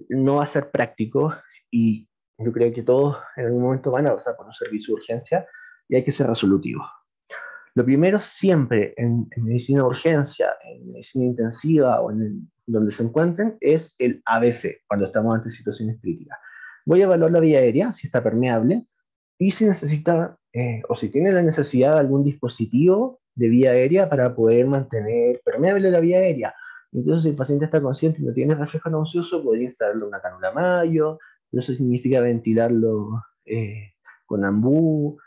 no va a ser práctico y yo creo que todos en algún momento van a pasar por un servicio de urgencia y hay que ser resolutivos. Lo primero siempre en medicina de urgencia, en medicina intensiva o en donde se encuentren es el ABC, cuando estamos ante situaciones críticas. Voy a evaluar la vía aérea, si está permeable, y si necesita, o si tiene la necesidad de algún dispositivo de vía aérea para poder mantener permeable la vía aérea. Incluso si el paciente está consciente y no tiene reflejo nauseoso, podría instalarle una cánula mayo, pero eso significa ventilarlo con ambú,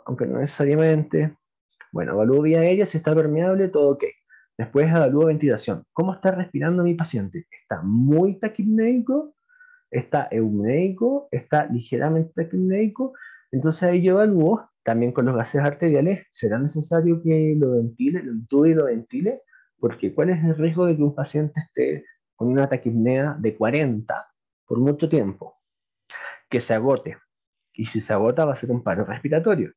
aunque no necesariamente. Bueno, evalúo vía aérea, si está permeable, todo ok. Después evalúo ventilación. ¿Cómo está respirando mi paciente? ¿Está muy taquipnéico? ¿Está eumnéico? ¿Está ligeramente taquipnéico? Entonces ahí yo evalúo, también con los gases arteriales, ¿será necesario que lo ventile, lo intube y lo ventile? Porque ¿cuál es el riesgo de que un paciente esté con una taquipnea de 40 por mucho tiempo? Que se agote. Y si se agota va a ser un paro respiratorio.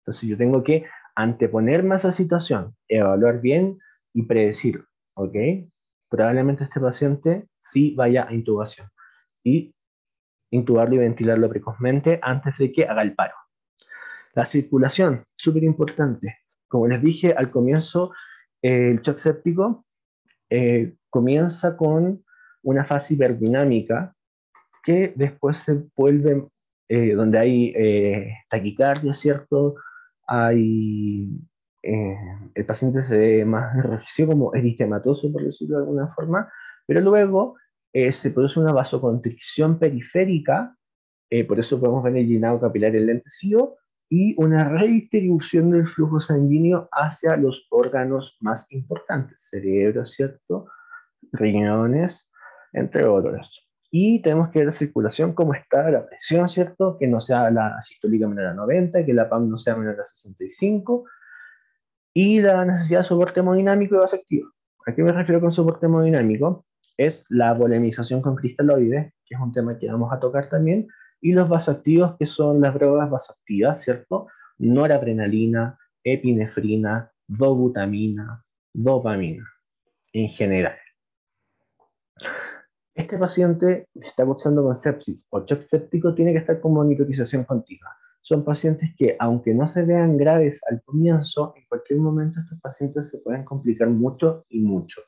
Entonces yo tengo que anteponerme a esa situación, evaluar bien y predecir, ¿ok? Probablemente este paciente sí vaya a intubación y intubarlo y ventilarlo precozmente antes de que haga el paro. La circulación, súper importante. Como les dije al comienzo, el shock séptico comienza con una fase hiperdinámica que después se vuelve, donde hay taquicardia, ¿cierto? Hay, eh, el paciente se ve más enrojecido, como eritematoso, por decirlo de alguna forma, pero luego se produce una vasoconstricción periférica, por eso podemos ver el llenado capilar enlentecido, y una redistribución del flujo sanguíneo hacia los órganos más importantes, cerebro, ¿cierto? Riñones, entre otros. Y tenemos que ver la circulación, cómo está la presión, ¿cierto? Que no sea la sistólica menor a 90, que la PAM no sea menor a 65, y la necesidad de soporte hemodinámico y vasoactivo. ¿A qué me refiero con soporte hemodinámico? Es la volemización con cristaloides, que es un tema que vamos a tocar también, y los vasoactivos, que son las drogas vasoactivas, ¿cierto? Noradrenalina, epinefrina, dobutamina, dopamina, en general. Este paciente que está cursando con sepsis o shock séptico tiene que estar con monitorización continua. Son pacientes que, aunque no se vean graves al comienzo, en cualquier momento estos pacientes se pueden complicar mucho y mucho.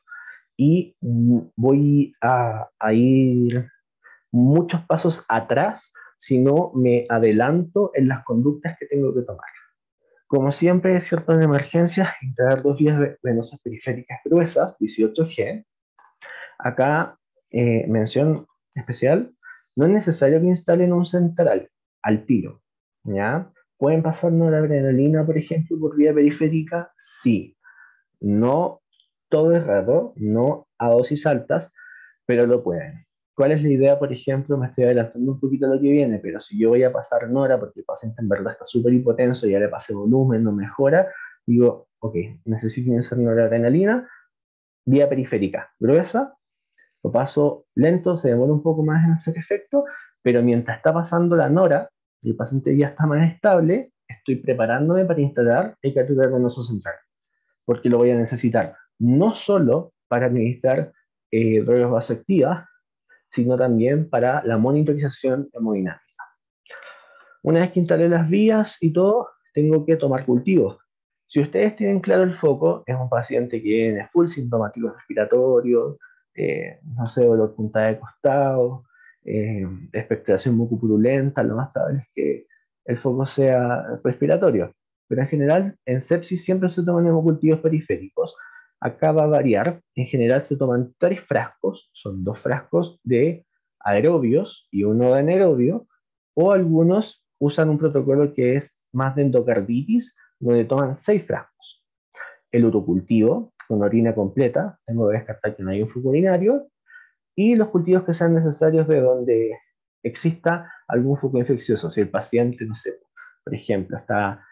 Y voy a ir muchos pasos atrás si no me adelanto en las conductas que tengo que tomar. Como siempre, ciertas emergencias, integrar dos vías venosas periféricas gruesas, 18G. Acá, mención especial, no es necesario que instalen un central al tiro, ¿ya? ¿Pueden pasar noradrenalina, por ejemplo, por vía periférica? Sí. No todo es raro, no a dosis altas, pero lo pueden. ¿Cuál es la idea, por ejemplo? Me estoy adelantando un poquito a lo que viene, pero si yo voy a pasar Nora porque el paciente en verdad está súper hipotenso, ya le pasé volumen, no mejora, digo, ok, necesito iniciar noradrenalina, vía periférica, gruesa, lo paso lento, se demora un poco más en hacer efecto, pero mientras está pasando la nora y el paciente ya está más estable, estoy preparándome para instalar el catéter venoso central, porque lo voy a necesitar no solo para administrar drogas vasoactivas, sino también para la monitorización hemodinámica. Una vez que instalé las vías y todo, tengo que tomar cultivos. Si ustedes tienen claro el foco, es un paciente que viene full sintomático respiratorio, no sé, dolor punta de costado, expectoración mucopurulenta, lo más probable es que el foco sea respiratorio. Pero en general, en sepsis siempre se toman hemocultivos periféricos. Acá va a variar. En general se toman 3 frascos, son 2 frascos de aerobios y uno de anaerobio, o algunos usan un protocolo que es más de endocarditis, donde toman 6 frascos. El urocultivo, con orina completa, tengo que descartar que no hay un flujo urinario, y los cultivos que sean necesarios de donde exista algún foco infeccioso. Si el paciente, no sé, por ejemplo, está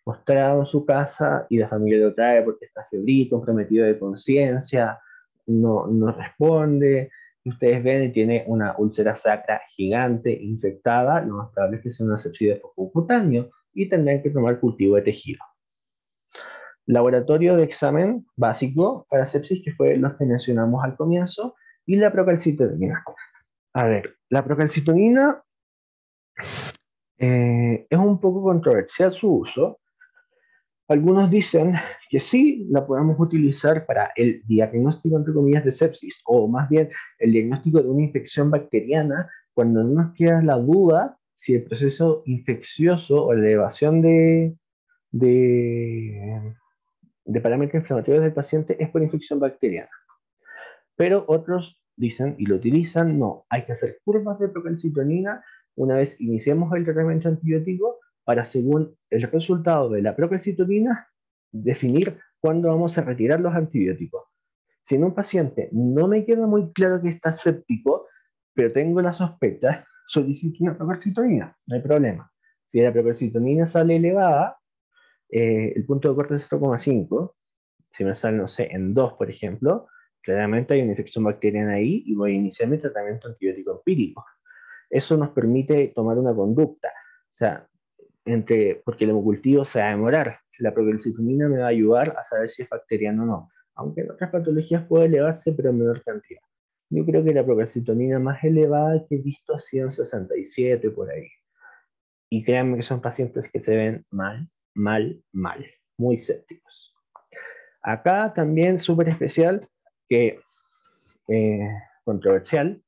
postrado en su casa y la familia lo trae porque está febril, comprometido de conciencia, no responde, y ustedes ven y tiene una úlcera sacra gigante infectada, lo más probable es que sea una sepsis de foco cutáneo y tendrán que tomar cultivo de tejido. Laboratorio de examen básico para sepsis, que fue los que mencionamos al comienzo, y la procalcitonina. A ver, la procalcitonina es un poco controversial su uso, Algunos dicen que sí, la podemos utilizar para el diagnóstico, entre comillas, de sepsis, o más bien el diagnóstico de una infección bacteriana, cuando no nos queda la duda si el proceso infeccioso o la elevación de, de parámetros inflamatorios del paciente es por infección bacteriana. Pero otros dicen y lo utilizan, no, hay que hacer curvas de procalcitonina una vez iniciemos el tratamiento antibiótico para, según el resultado de la procalcitonina, definir cuándo vamos a retirar los antibióticos. Si en un paciente no me queda muy claro que está séptico, pero tengo la sospecha, solicito una procalcitonina, no hay problema. Si la procalcitonina sale elevada, el punto de corte es 0,5, si me sale, no sé, en 2, por ejemplo, claramente hay una infección bacteriana ahí y voy a iniciar mi tratamiento antibiótico empírico. Eso nos permite tomar una conducta. O sea, porque el hemocultivo se va a demorar. La procalcitonina me va a ayudar a saber si es bacteriano o no. Aunque en otras patologías puede elevarse, pero en menor cantidad. Yo creo que la procalcitonina más elevada que he visto ha sido en 67 por ahí. Y créanme que son pacientes que se ven mal, mal, mal, muy sépticos. Acá también súper especial, que eh, controversial,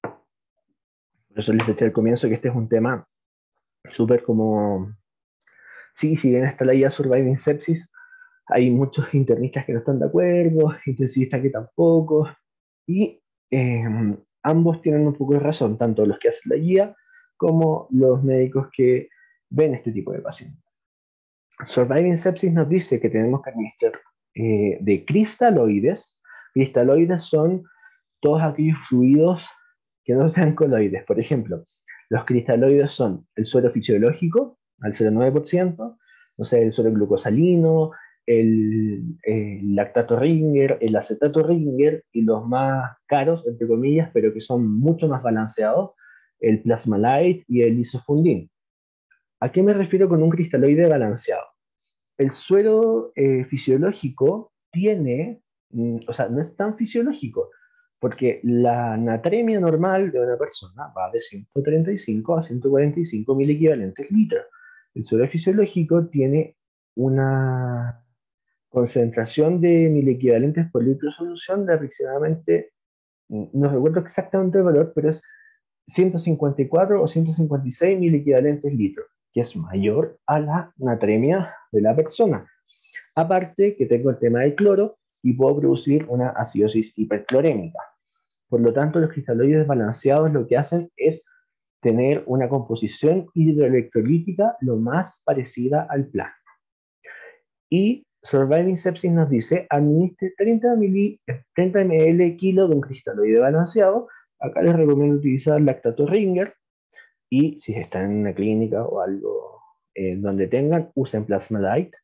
por eso les decía al comienzo que este es un tema súper como, sí, si bien está la guía Surviving Sepsis, hay muchos internistas que no están de acuerdo, intensivistas que tampoco, y eh, ambos tienen un poco de razón, tanto los que hacen la guía como los médicos que ven este tipo de pacientes. Surviving Sepsis nos dice que tenemos que administrar de cristaloides. Cristaloides son todos aquellos fluidos que no sean coloides. Por ejemplo, los cristaloides son el suero fisiológico, al 0,9%, no sé, el suero glucosalino, el lactato Ringer, el acetato Ringer, y los más caros, entre comillas, pero que son mucho más balanceados, el Plasmalite y el isofundin. ¿A qué me refiero con un cristaloide balanceado? El suero fisiológico tiene, o sea, no es tan fisiológico, porque la natremia normal de una persona va de 135 a 145 mil equivalentes litros. El suero fisiológico tiene una concentración de mil equivalentes por litro de solución de aproximadamente, no recuerdo exactamente el valor, pero es 154 o 156 mil equivalentes litros, que es mayor a la natremia de la persona. Aparte que tengo el tema del cloro y puedo producir una acidosis hiperclorémica. Por lo tanto, los cristaloides balanceados lo que hacen es tener una composición hidroelectrolítica lo más parecida al plasma. Y Surviving Sepsis nos dice, administre 30 ml kilo de un cristaloide balanceado. Acá les recomiendo utilizar lactato Ringer y si están en una clínica o algo donde tengan, usen Plasmalite.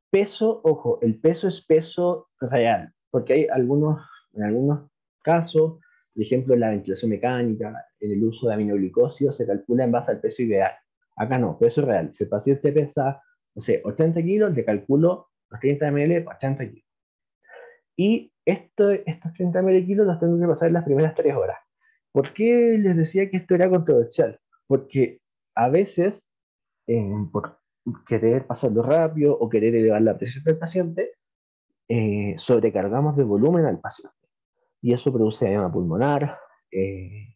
Peso, ojo, el peso es peso real, porque hay en algunos casos, por ejemplo, en la ventilación mecánica, en el uso de aminoglucósidos, se calcula en base al peso ideal. Acá no, peso real. Si el paciente pesa, no sé, 80 kilos, le calculo los 30 ml por 80 kilos. Y estos 30 ml kilos los tengo que pasar en las primeras 3 horas. ¿Por qué les decía que esto era controversial? Porque a veces por querer pasarlo rápido o querer elevar la presión del paciente, sobrecargamos de volumen al paciente. Y eso produce edema pulmonar eh,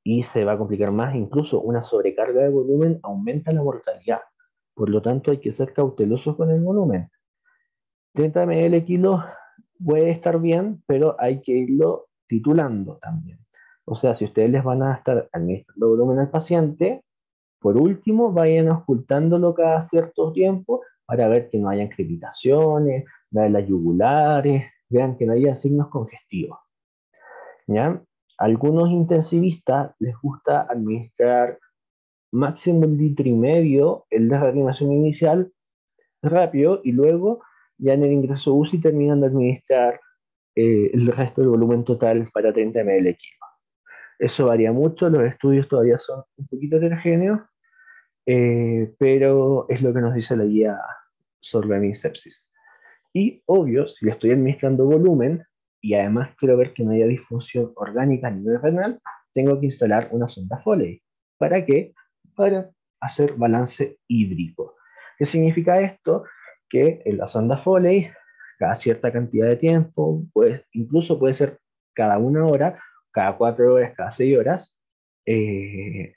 y se va a complicar más. Incluso una sobrecarga de volumen aumenta la mortalidad. Por lo tanto, hay que ser cautelosos con el volumen. 30 ml kilo puede estar bien, pero hay que irlo titulando también. O sea, si ustedes les van a estar administrando volumen al paciente, por último, vayan ocultándolo cada cierto tiempo para ver que no hayan crepitaciones, vean las yugulares, vean que no haya signos congestivos. ¿Ya? Algunos intensivistas les gusta administrar máximo 1,5 litros el de reanimación inicial rápido y luego ya en el ingreso UCI terminan de administrar el resto del volumen total para 30 ml kilo. Eso varía mucho, los estudios todavía son un poquito heterogéneos, pero es lo que nos dice la guía sobre sepsis. Y obvio, si le estoy administrando volumen y además quiero ver que no haya disfunción orgánica a nivel renal, tengo que instalar una sonda Foley. ¿Para qué? Para hacer balance hídrico. ¿Qué significa esto? Que en la sonda Foley, cada cierta cantidad de tiempo, pues, incluso puede ser cada 1 hora, cada 4 horas, cada 6 horas,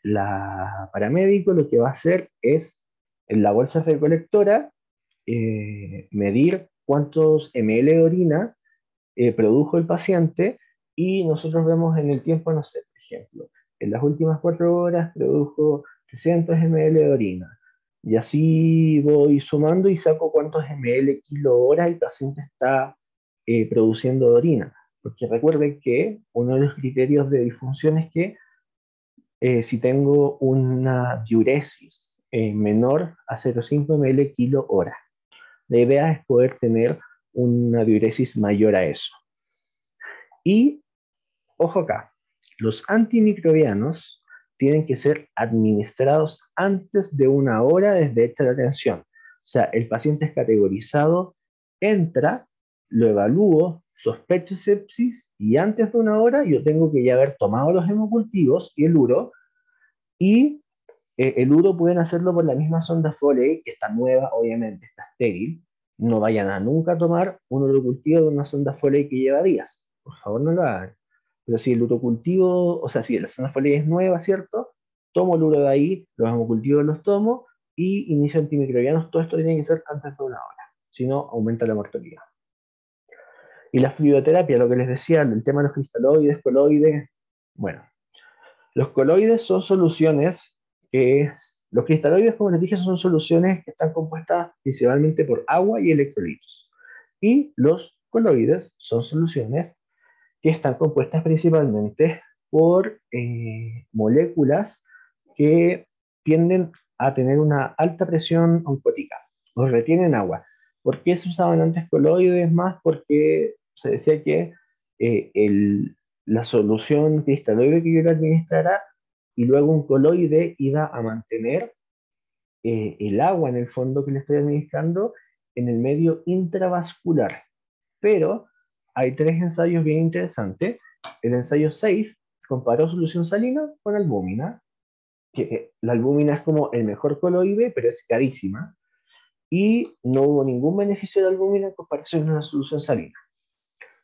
la paramédico lo que va a hacer es, en la bolsa recolectora, medir cuántos ml de orina produjo el paciente y nosotros vemos en el tiempo, no sé, por ejemplo, en las últimas 4 horas produjo 300 ml de orina. Y así voy sumando y saco cuántos ml kilo hora el paciente está produciendo de orina. Porque recuerden que uno de los criterios de disfunción es que si tengo una diuresis menor a 0,5 ml kilo hora. La idea es poder tener una diuresis mayor a eso. Y, ojo acá, los antimicrobianos tienen que ser administrados antes de 1 hora desde esta atención. O sea, el paciente es categorizado, entra, lo evalúo, sospecho sepsis y antes de 1 hora yo tengo que ya haber tomado los hemocultivos y el uro y el uro pueden hacerlo por la misma sonda Foley, que está nueva, obviamente, está estéril. No vayan a nunca tomar un urocultivo de una sonda Foley que lleva días. Por favor, no lo hagan. Pero si el urocultivo, o sea, si la sonda Foley es nueva, ¿cierto? Tomo el uro de ahí, los hemocultivos los tomo y inicio antimicrobianos. Todo esto tiene que ser antes de 1 hora. Si no, aumenta la mortalidad. Y la fluidoterapia, lo que les decía, el tema de los cristaloides, coloides. Bueno, los coloides son soluciones los cristaloides, como les dije, son soluciones que están compuestas principalmente por agua y electrolitos. Y los coloides son soluciones que están compuestas principalmente por moléculas que tienden a tener una alta presión oncótica o retienen agua. ¿Por qué se usaban antes coloides más? Porque se decía que la solución cristaloide que yo le administrara y luego un coloide iba a mantener el agua en el fondo que le estoy administrando en el medio intravascular. Pero hay 3 ensayos bien interesantes. El ensayo SAFE comparó solución salina con albúmina, que la albúmina es como el mejor coloide, pero es carísima, y no hubo ningún beneficio de la albúmina en comparación a la solución salina.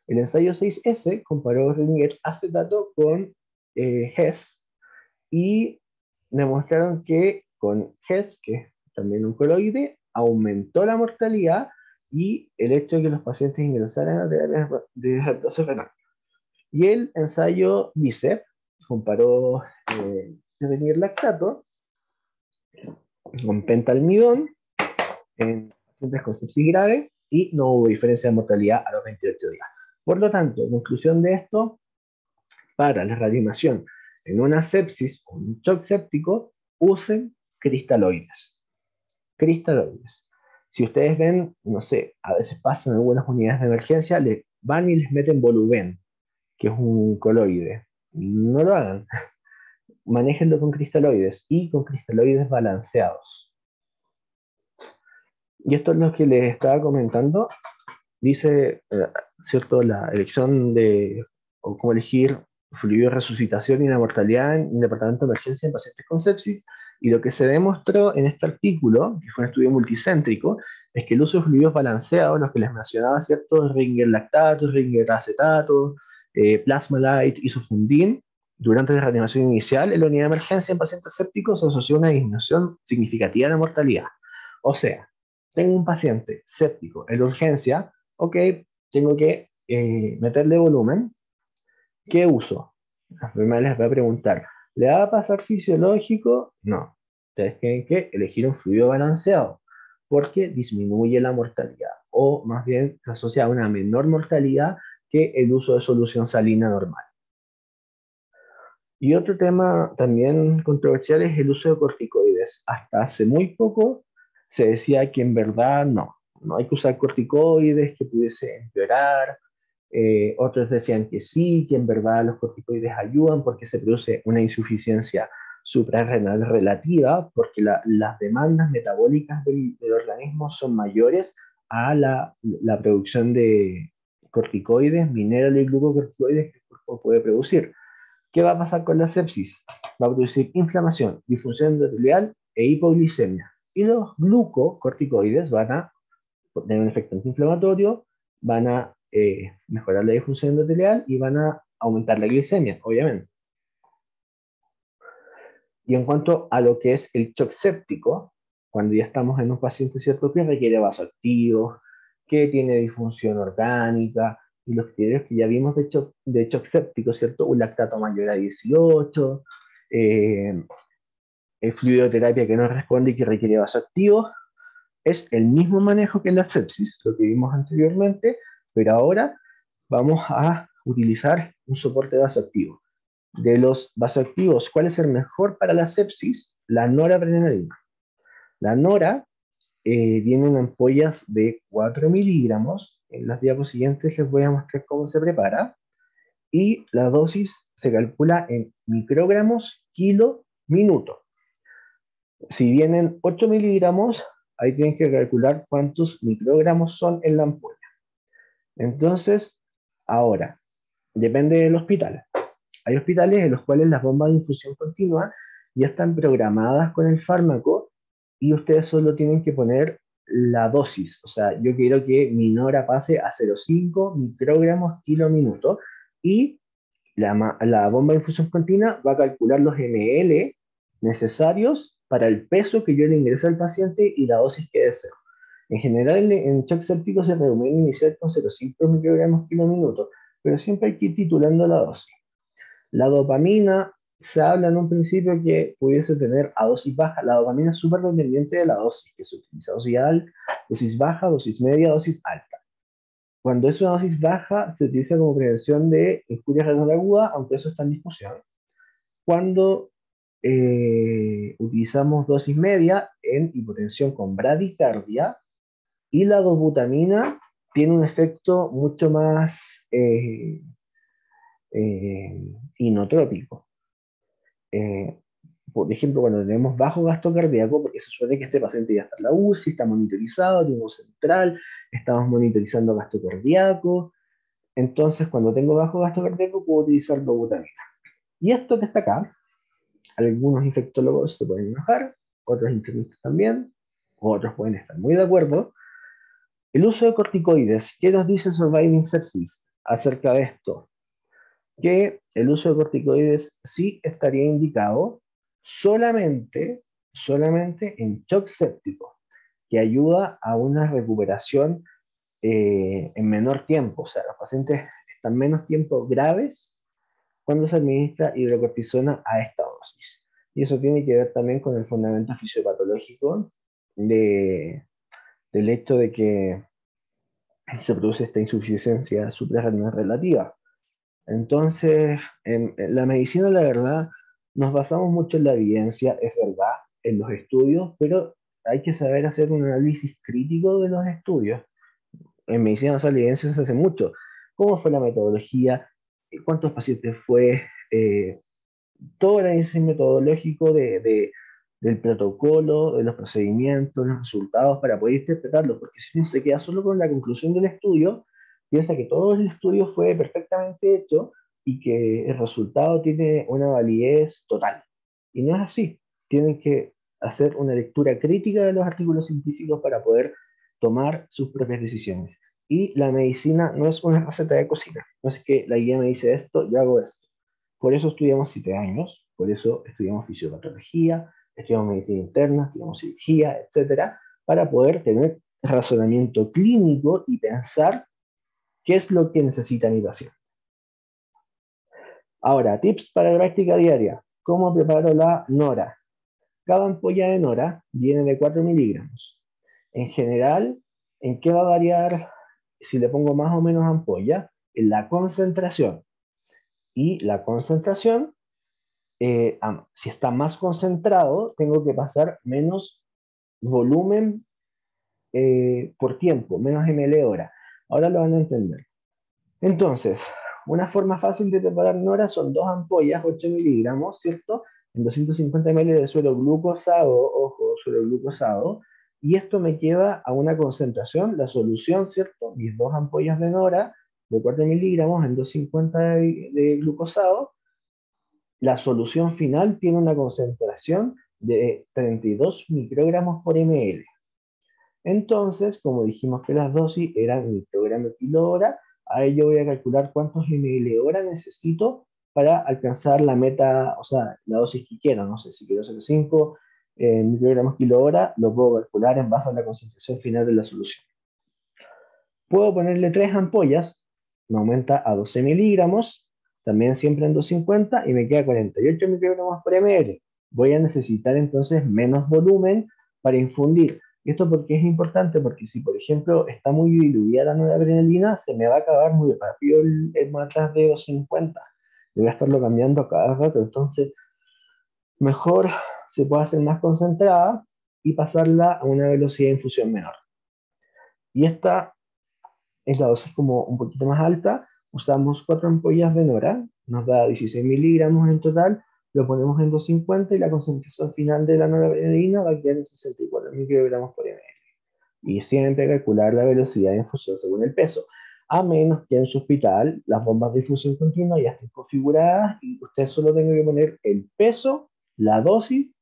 El ensayo 6S comparó Ringer acetato con HES y demostraron que con HES, que es también un coloide, aumentó la mortalidad y el hecho de que los pacientes ingresaran a terapia de hidratación renal. Y el ensayo BICEP comparó prevenir lactato con pentalmidón en pacientes con sepsis grave y no hubo diferencia de mortalidad a los 28 días. Por lo tanto, en conclusión de esto, para la reanimación en una sepsis o un shock séptico, usen cristaloides. Cristaloides. Si ustedes ven, no sé, a veces pasan en algunas unidades de emergencia, van y les meten voluben, que es un coloide. No lo hagan. Manéjenlo con cristaloides y con cristaloides balanceados. Y esto es lo que les estaba comentando. Dice, ¿cierto? La elección de, o cómo elegir fluido de resucitación y la mortalidad en el departamento de emergencia en pacientes con sepsis. Y lo que se demostró en este artículo, que fue un estudio multicéntrico, es que el uso de fluidos balanceados, los que les mencionaba, ¿cierto? Ringer lactato, Ringer acetato, Plasmalite, isofundin, durante la reanimación inicial en la unidad de emergencia en pacientes sépticos se asoció a una disminución significativa de la mortalidad. O sea, tengo un paciente séptico en la urgencia, ok, tengo que meterle volumen. ¿Qué uso? La enfermera les va a preguntar, ¿le va a pasar fisiológico? No. Ustedes tienen que elegir un fluido balanceado porque disminuye la mortalidad o más bien se asocia a una menor mortalidad que el uso de solución salina normal. Y otro tema también controversial es el uso de corticoides. Hasta hace muy poco se decía que en verdad no hay que usar corticoides, que pudiese empeorar. Otros decían que sí, que en verdad los corticoides ayudan porque se produce una insuficiencia suprarrenal relativa, porque las demandas metabólicas del organismo son mayores a la producción de corticoides, mineral y glucocorticoides que el cuerpo puede producir. ¿Qué va a pasar con la sepsis? Va a producir inflamación, disfunción endotelial e hipoglicemia. Y los glucocorticoides van a tener un efecto antiinflamatorio, van a mejorar la difusión endotelial y van a aumentar la glicemia, obviamente. Y en cuanto a lo que es el shock séptico, cuando ya estamos en un paciente, ¿cierto?, que requiere vasoactivos, que tiene disfunción orgánica, y los criterios que ya vimos de shock séptico, ¿cierto? Un lactato mayor a 18, eh, fluidoterapia que no responde y que requiere vasoactivos, es el mismo manejo que en la sepsis, lo que vimos anteriormente, pero ahora vamos a utilizar un soporte vasoactivo. De los vasoactivos, ¿cuál es el mejor para la sepsis? La noradrenalina. La nora viene en ampollas de 4 miligramos. En las diapos siguientes les voy a mostrar cómo se prepara. Y la dosis se calcula en microgramos kilo minuto. Si vienen 8 miligramos, ahí tienen que calcular cuántos microgramos son en la ampolla. Entonces, ahora, depende del hospital. Hay hospitales en los cuales las bombas de infusión continua ya están programadas con el fármaco y ustedes solo tienen que poner la dosis. O sea, yo quiero que mi nora pase a 0,5 microgramos kilo minuto y la bomba de infusión continua va a calcular los ml necesarios para el peso que yo le ingreso al paciente y la dosis que deseo. En general, en shock séptico se recomienda iniciar con 0,5 microgramos kilo minuto, pero siempre hay que ir titulando la dosis. La dopamina, se habla en un principio que pudiese tener a dosis baja. La dopamina es súper dependiente de la dosis que se utiliza. Dosis baja, dosis media, dosis alta. Cuando es una dosis baja, se utiliza como prevención de injuria renal aguda, aunque eso está en discusión. Cuando utilizamos dosis media en hipotensión con bradicardia, y la dobutamina tiene un efecto mucho más inotrópico. Eh, por ejemplo, cuando tenemos bajo gasto cardíaco, porque se supone que este paciente ya está en la UCI, está monitorizado, tiene un central, estamos monitorizando gasto cardíaco, entonces cuando tengo bajo gasto cardíaco puedo utilizar dobutamina. Y esto que está acá, algunos infectólogos se pueden enojar, otros internistas también, otros pueden estar muy de acuerdo. El uso de corticoides, ¿qué nos dice Surviving Sepsis acerca de esto? Que el uso de corticoides sí estaría indicado solamente en shock séptico, que ayuda a una recuperación en menor tiempo. O sea, los pacientes están menos tiempo graves cuando se administra hidrocortisona a esta dosis. Y eso tiene que ver también con el fundamento fisiopatológico del hecho de que se produce esta insuficiencia suprarrenal relativa. Entonces, en la medicina, la verdad, nos basamos mucho en la evidencia, es verdad, en los estudios, pero hay que saber hacer un análisis crítico de los estudios. En medicina basada en la evidencia se hace mucho. ¿Cómo fue la metodología? ¿Cuántos pacientes fue? Todo el análisis metodológico del protocolo, de los procedimientos, los resultados, para poder interpretarlos, porque si uno se queda solo con la conclusión del estudio, piensa que todo el estudio fue perfectamente hecho y que el resultado tiene una validez total. Y no es así. Tienen que hacer una lectura crítica de los artículos científicos para poder tomar sus propias decisiones. Y la medicina no es una receta de cocina. No es que la guía me dice esto, yo hago esto. Por eso estudiamos 7 años, por eso estudiamos fisiopatología, estudiamos medicina interna, estudiamos cirugía, etcétera, para poder tener razonamiento clínico y pensar qué es lo que necesita mi paciente. Ahora, tips para la práctica diaria. ¿Cómo preparo la nora? Cada ampolla de nora viene de 4 miligramos. En general, ¿en qué va a variar si le pongo más o menos ampolla? En la concentración. Y la concentración, si está más concentrado, tengo que pasar menos volumen por tiempo, menos ml hora. Ahora lo van a entender. Entonces, una forma fácil de preparar nora son 2 ampollas, 8 miligramos, ¿cierto? En 250 ml de suero glucosado, ojo, suero glucosado, y esto me queda a una concentración, la solución, ¿cierto? Mis 2 ampollas de nora de 4 miligramos en 250 de glucosado, la solución final tiene una concentración de 32 microgramos por ml. Entonces, como dijimos que las dosis eran microgramo kilo hora, ahí yo voy a calcular cuántos ml hora necesito para alcanzar la meta, o sea, la dosis que quiero. No sé, si quiero 0,5 microgramos kilo hora, lo puedo calcular en base a la concentración final de la solución. Puedo ponerle 3 ampollas, me aumenta a 12 miligramos, también siempre en 250 y me queda 48 microgramos por ml. Voy a necesitar entonces menos volumen para infundir. ¿Y esto por qué es importante? Porque si, por ejemplo, está muy diluida la noradrenalina, se me va a acabar muy rápido el matraz de 250. Voy a estarlo cambiando a cada rato, entonces mejor se puede hacer más concentrada y pasarla a una velocidad de infusión menor. Y esta es la dosis como un poquito más alta, usamos 4 ampollas de Nora, nos da 16 miligramos en total, lo ponemos en 250 y la concentración final de la noradrenalina va a quedar en 64 microgramos por ml. Y siempre calcular la velocidad de infusión según el peso, a menos que en su hospital las bombas de infusión continua ya estén configuradas y usted solo tenga que poner el peso, la dosis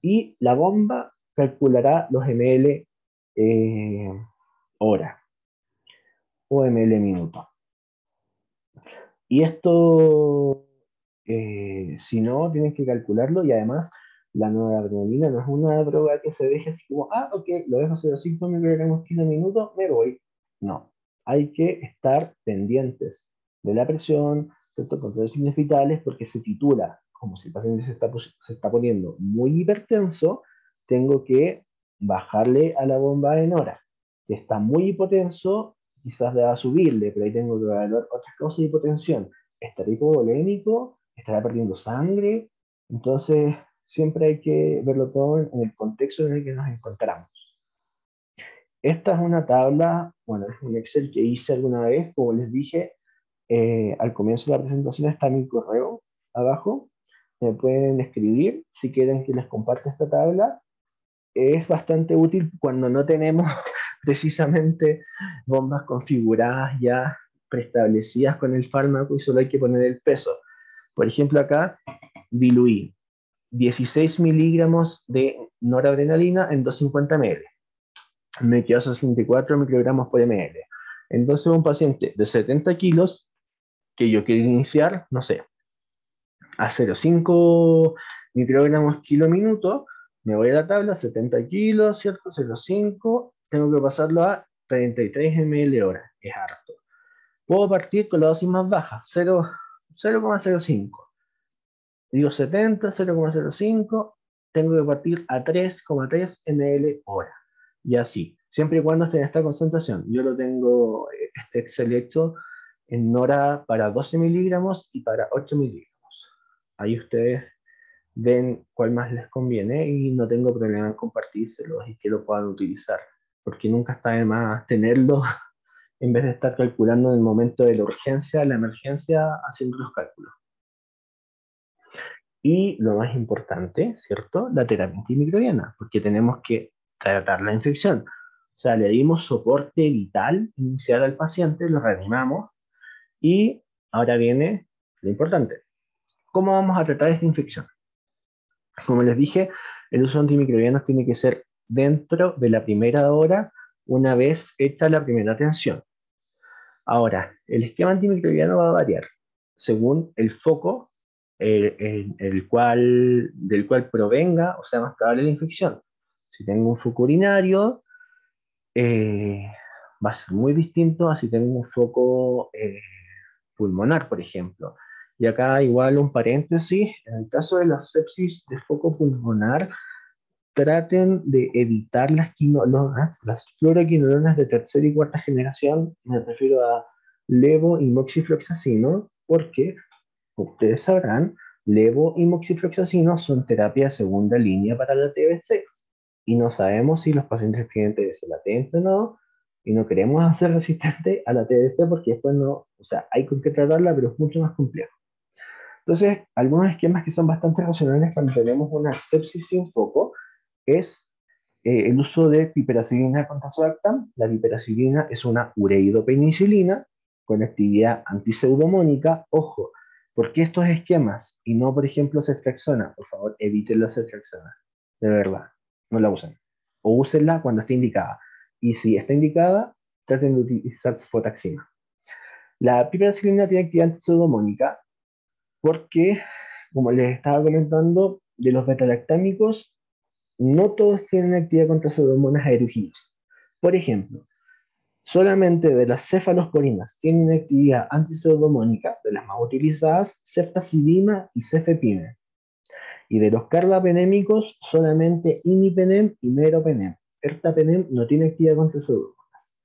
y la bomba calculará los ml hora o ml minuto. Y esto, si no, tienes que calcularlo y además la noradrenalina no es una droga que se deje así como, ok, lo dejo 0,5 microgramos kilo minuto, me voy. No, hay que estar pendientes de la presión, ¿cierto? Controles signos vitales, porque se titula, como si el paciente se está poniendo muy hipertenso, tengo que bajarle a la bomba de Nora. Si está muy hipotenso, quizás deba subirle, pero ahí tengo que evaluar otras causas de hipotensión. ¿Estará hipovolémico? ¿Estará perdiendo sangre? Entonces, siempre hay que verlo todo en el contexto en el que nos encontramos. Esta es una tabla, bueno, es un Excel que hice alguna vez, como les dije, al comienzo de la presentación está mi correo abajo. Me pueden escribir si quieren que les comparte esta tabla. Es bastante útil cuando no tenemos precisamente bombas configuradas ya preestablecidas con el fármaco y solo hay que poner el peso. Por ejemplo, acá diluí 16 miligramos de noradrenalina en 250 ml. Me quedó 64 microgramos por ml. Entonces, un paciente de 70 kilos que yo quiero iniciar, no sé, a 0,5 microgramos kilo minuto, me voy a la tabla, 70 kilos, ¿cierto? 0,5, tengo que pasarlo a 33 ml hora, es harto. Puedo partir con la dosis más baja, 0,05. Digo 70, 0,05, tengo que partir a 3,3 ml hora. Y así, siempre y cuando esté en esta concentración. Yo lo tengo, este Excel hecho en hora para 12 miligramos y para 8 miligramos. Ahí ustedes ven cuál más les conviene y no tengo problema en compartírselos y que lo puedan utilizar, porque nunca está de más tenerlo en vez de estar calculando en el momento de la urgencia, la emergencia, haciendo los cálculos. Y lo más importante, ¿cierto? La terapia antimicrobiana, porque tenemos que tratar la infección. O sea, le dimos soporte vital inicial al paciente, lo reanimamos y ahora viene lo importante. ¿Cómo vamos a tratar esta infección? Como les dije, el uso de antimicrobianos tiene que ser dentro de la primera hora, una vez hecha la primera atención. Ahora, el esquema antimicrobiano va a variar según el foco del cual provenga o sea más probable la infección. Si tengo un foco urinario, eh, va a ser muy distinto a si tengo un foco pulmonar, por ejemplo. Y acá igual un paréntesis, en el caso de la sepsis de foco pulmonar, traten de evitar las fluoroquinolonas de tercera y cuarta generación, me refiero a levo y moxifloxacino, porque, como ustedes sabrán, levo y moxifloxacino son terapia de segunda línea para la TBC, y no sabemos si los pacientes tienen TBC latente o no, y no queremos hacer resistente a la TBC porque después no, o sea, hay con qué tratarla, pero es mucho más complejo. Entonces, algunos esquemas que son bastante racionales cuando tenemos una sepsis sin foco es el uso de piperacilina con tazobactam. La piperacilina es una ureidopenicilina con actividad antiseudomónica. Ojo, ¿por qué estos esquemas y no, por ejemplo, ceftriaxona? Por favor, eviten la ceftriaxona. de verdad, no la usen. O úsenla cuando esté indicada. Y si está indicada, traten de utilizar cefotaxima. La piperacilina tiene actividad antipseudomónica porque, como les estaba comentando, de los betalactámicos, no todos tienen actividad contra pseudomonas aeruginosa. Por ejemplo, solamente de las cefalosporinas tienen actividad antipseudomónica, de las más utilizadas, ceftazidima y cefepime. Y de los carbapenémicos, solamente imipenem y meropenem. Ertapenem no tiene actividad contra pseudomonas.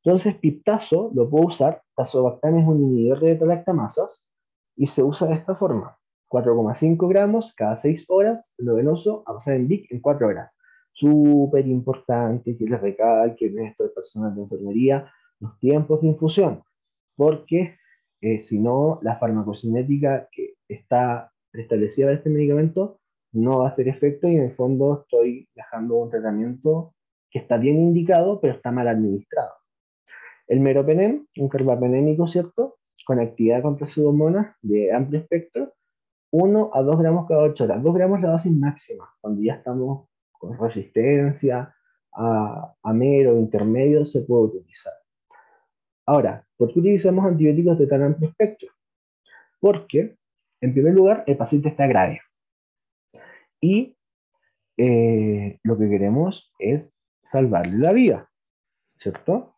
Entonces, piptazo lo puedo usar, tazobactam es un inhibidor de beta-lactamasas y se usa de esta forma: 4,5 gramos cada 6 horas, lo venoso, a pasar en VIC en 4 horas. Súper importante que les recalque en esto de personas de enfermería los tiempos de infusión, porque si no, la farmacocinética que está establecida para este medicamento no va a hacer efecto y en el fondo estoy dejando un tratamiento que está bien indicado, pero está mal administrado. El meropenem, un carbapenémico, ¿cierto? Con actividad contra pseudomonas de amplio espectro, 1 a 2 gramos cada 8 horas. 2 gramos la dosis máxima, cuando ya estamos con resistencia a mero, intermedio, se puede utilizar. Ahora, ¿por qué utilizamos antibióticos de tan amplio espectro? Porque, en primer lugar, el paciente está grave y lo que queremos es salvarle la vida, ¿cierto?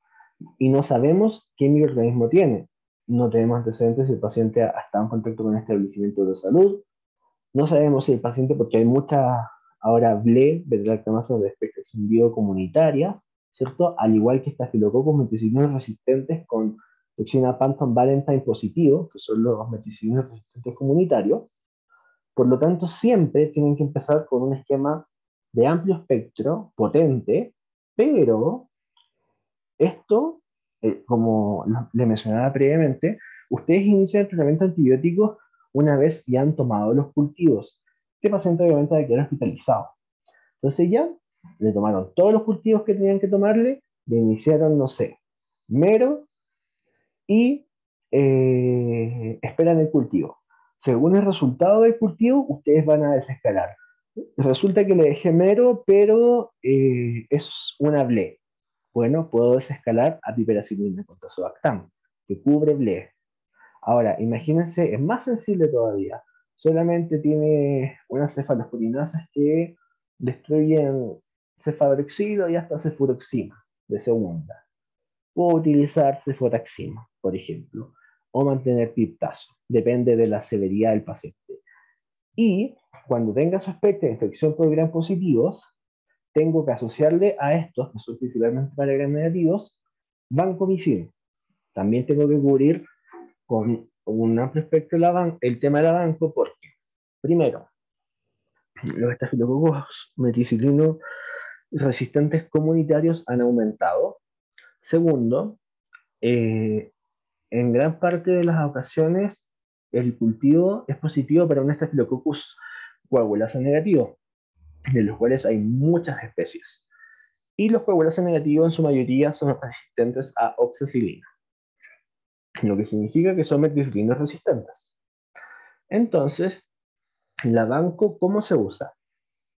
Y no sabemos qué microorganismo tiene. No tenemos antecedentes si el paciente ha estado en contacto con establecimientos de salud. No sabemos si el paciente, porque hay muchas ahora beta-lactamases de espectro extendido comunitarias, ¿cierto? Al igual que estafilococos meticilinos resistentes con toxina Panton Valentine positivo, que son los meticilinos resistentes comunitarios. Por lo tanto, siempre tienen que empezar con un esquema de amplio espectro, potente, pero esto, como le mencionaba previamente, ustedes inician el tratamiento antibiótico una vez ya han tomado los cultivos. Este paciente obviamente va a quedar hospitalizado. Entonces ya le tomaron todos los cultivos que tenían que tomarle, le iniciaron, no sé, mero y esperan el cultivo. Según el resultado del cultivo, ustedes van a desescalar. Resulta que le dejé mero, pero es una ble. Bueno, puedo desescalar a piperacilina con tazobactam, que cubre ble. Ahora, imagínense, es más sensible todavía. Solamente tiene unas cefalosporinasas que destruyen cefadroxilo y hasta cefuroxima de segunda. Puedo utilizar cefotaxima, por ejemplo, o mantener piptazo. Depende de la severidad del paciente. Y cuando tenga sospecha de infección por gram positivos, tengo que asociarle a estos, que son principalmente para gram negativos, vancomicina. También tengo que cubrir con un amplio espectro el tema de la banco, porque, primero, los estafilococos meticilino resistentes comunitarios han aumentado. Segundo, eh, en gran parte de las ocasiones el cultivo es positivo para un Staphylococcus coagulasa negativo, de los cuales hay muchas especies. Y los coagulasa negativos en su mayoría son resistentes a oxacilina, lo que significa que son meticilinos resistentes. Entonces, la banco, ¿cómo se usa?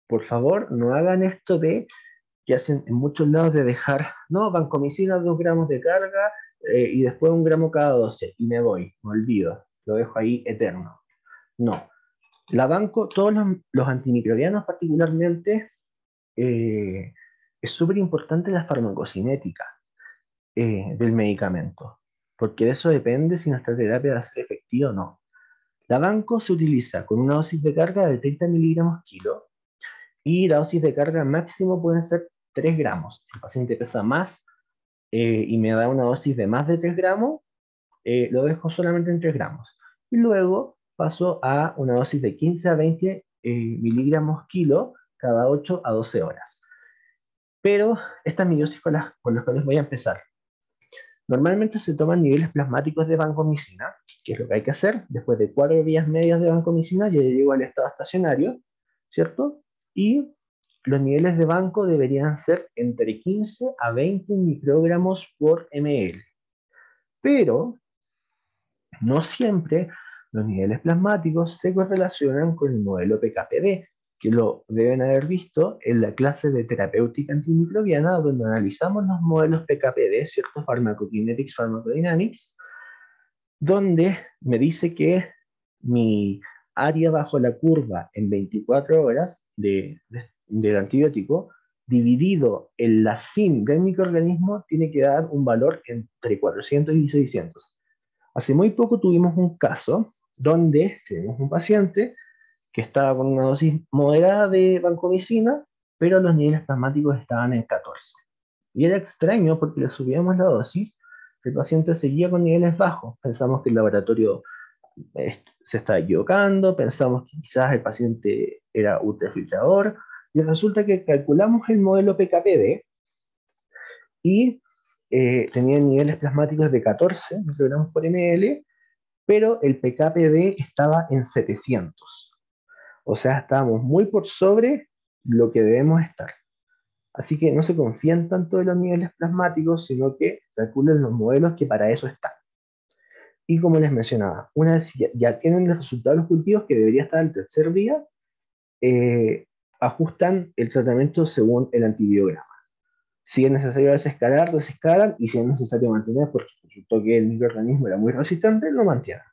Por favor, no hagan esto de que hacen en muchos lados de dejar, no, vancomicina 2 gramos de carga y después 1 gramo cada 12 y me voy, me olvido, lo dejo ahí eterno. No, la banco, todos los antimicrobianos particularmente, eh, es súper importante la farmacocinética del medicamento, porque de eso depende si nuestra terapia va a ser efectiva o no. La banco se utiliza con una dosis de carga de 30 miligramos kilo y la dosis de carga máximo pueden ser 3 gramos. Si el paciente pesa más y me da una dosis de más de 3 gramos, lo dejo solamente en 3 gramos. Y luego paso a una dosis de 15 a 20 miligramos kilo cada 8 a 12 horas. Pero esta es mi dosis con las cuales voy a empezar. Normalmente se toman niveles plasmáticos de vancomicina, que es lo que hay que hacer. Después de 4 días medios de vancomicina, ya llego al estado estacionario, ¿cierto? Y los niveles de banco deberían ser entre 15 a 20 microgramos por ml. Pero no siempre los niveles plasmáticos se correlacionan con el modelo PKPD, que lo deben haber visto en la clase de terapéutica antimicrobiana, donde analizamos los modelos PKPD, ¿cierto? Pharmacokinetics, Pharmacodynamics, donde me dice que mi área bajo la curva en 24 horas del antibiótico, dividido en la SIM del microorganismo, tiene que dar un valor entre 400 y 600. Hace muy poco tuvimos un caso donde tenemos un paciente que estaba con una dosis moderada de vancomicina, pero los niveles plasmáticos estaban en 14. Y era extraño porque le subíamos la dosis, el paciente seguía con niveles bajos. Pensamos que el laboratorio se estaba equivocando, pensamos que quizás el paciente era ultrafiltrador, y resulta que calculamos el modelo PKPD y tenía niveles plasmáticos de 14 microgramos por ml, pero el PKPD estaba en 700. O sea, estábamos muy por sobre lo que debemos estar. Así que no se confían tanto de los niveles plasmáticos, sino que calculen los modelos que para eso están. Y como les mencionaba, una vez ya tienen los resultados de los cultivos, que debería estar al tercer día, ajustan el tratamiento según el antibiograma. Si es necesario desescalar, desescalan, y si es necesario mantener, porque resultó que el microorganismo era muy resistente, lo mantienen.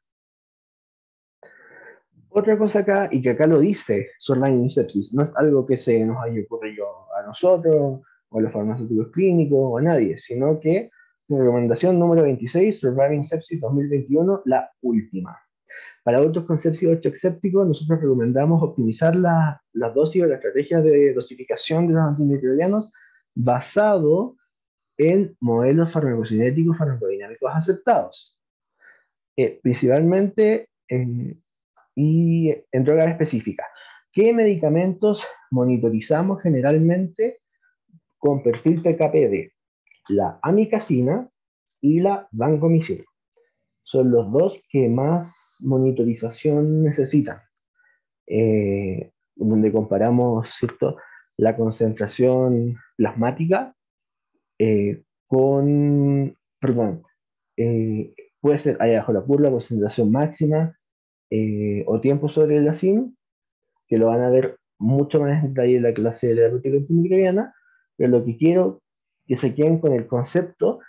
Otra cosa acá, y que acá lo dice Surviving Sepsis, no es algo que se nos haya ocurrido a nosotros, o a los farmacéuticos clínicos, o a nadie, sino que la recomendación número 26, Surviving Sepsis 2021, la última. Para adultos con sepsis oxexéptico, nosotros recomendamos optimizar las dosis o la estrategia de dosificación de los antimicrobianos basado en modelos farmacocinéticos farmacodinámicos aceptados. Principalmente y en drogas específicas. ¿Qué medicamentos monitorizamos generalmente con perfil PKPD? La amicacina y la vancomicina. Son los dos que más monitorización necesitan. Donde comparamos, ¿cierto?, la concentración plasmática perdón, puede ser ahí abajo la curva, concentración máxima o tiempo sobre la SIM, que lo van a ver mucho más en detalle en la clase de la terapéutica antimicrobiana, pero lo que quiero que se queden con el concepto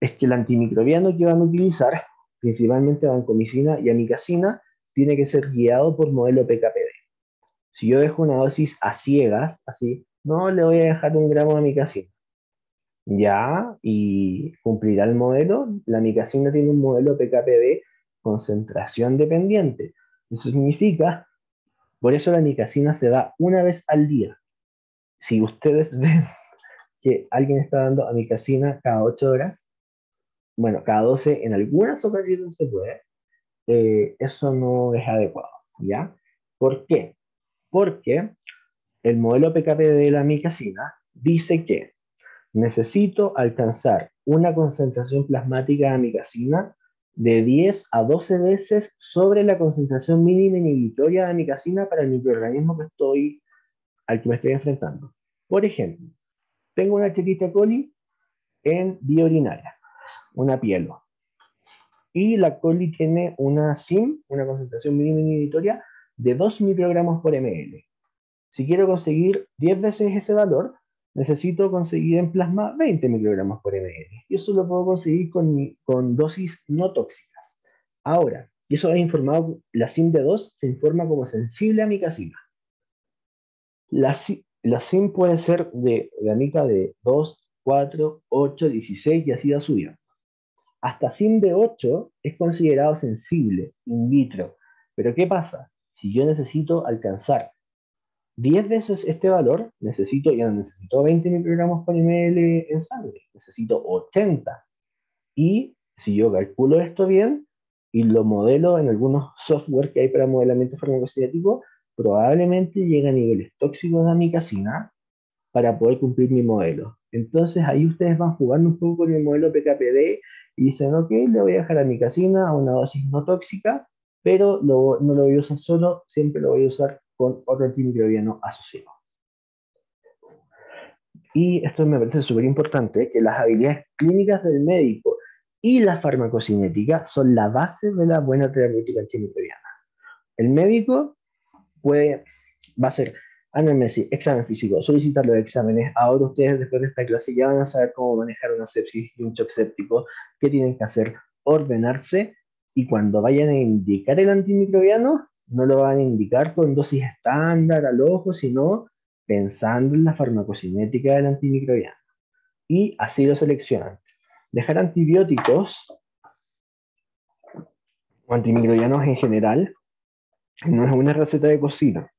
es que el antimicrobiano que van a utilizar, principalmente vancomicina y amicacina, tiene que ser guiado por modelo PKPD. Si yo dejo una dosis a ciegas, así, no le voy a dejar 1 gramo de amicacina. Ya, y cumplirá el modelo. La amicacina tiene un modelo PKPD concentración dependiente. Eso significa, por eso la amicacina se da una vez al día. Si ustedes ven que alguien está dando amicacina cada 8 horas, bueno, cada 12 en algunas ocasiones se puede, eso no es adecuado, ¿ya? ¿Por qué? Porque el modelo PKPD de la amicacina dice que necesito alcanzar una concentración plasmática de amicacina de 10 a 12 veces sobre la concentración mínima inhibitoria de amicacina para el microorganismo al que me estoy enfrentando. Por ejemplo, tengo una Escherichia coli en vía urinaria, una pielo, y la coli tiene una SIM, una concentración mínima inhibitoria, de 2 microgramos por ml. Si quiero conseguir 10 veces ese valor, necesito conseguir en plasma 20 microgramos por ml. Y eso lo puedo conseguir con dosis no tóxicas. Ahora, y eso es informado, la SIM de 2 se informa como sensible a amicacina. La SIM puede ser de amica de 2, 4, 8, 16 y así va subiendo. Hasta SIM de 8 es considerado sensible, in vitro. Pero ¿qué pasa? Si yo necesito alcanzar 10 veces este valor, ya no necesito 20 microgramos por ml en sangre, necesito 80. Y si yo calculo esto bien y lo modelo en algunos software que hay para modelamiento farmacocinético, probablemente llegue a niveles tóxicos de amicacina para poder cumplir mi modelo. Entonces ahí ustedes van jugando un poco con el modelo PKPD y dicen, ok, le voy a dejar amicacina a una dosis no tóxica, pero no lo voy a usar solo, siempre lo voy a usar con otro antimicrobiano asociado. Y esto me parece súper importante, que las habilidades clínicas del médico y la farmacocinética son la base de la buena terapéutica antimicrobiana. El médico puede va a ser anamnesis, examen físico, solicitar los exámenes. Ahora ustedes después de esta clase ya van a saber cómo manejar una sepsis y un shock séptico, qué tienen que hacer, ordenarse, y cuando vayan a indicar el antimicrobiano, no lo van a indicar con dosis estándar al ojo, sino pensando en la farmacocinética del antimicrobiano. Y así lo seleccionan. Dejar antibióticos o antimicrobianos en general no es una receta de cocina.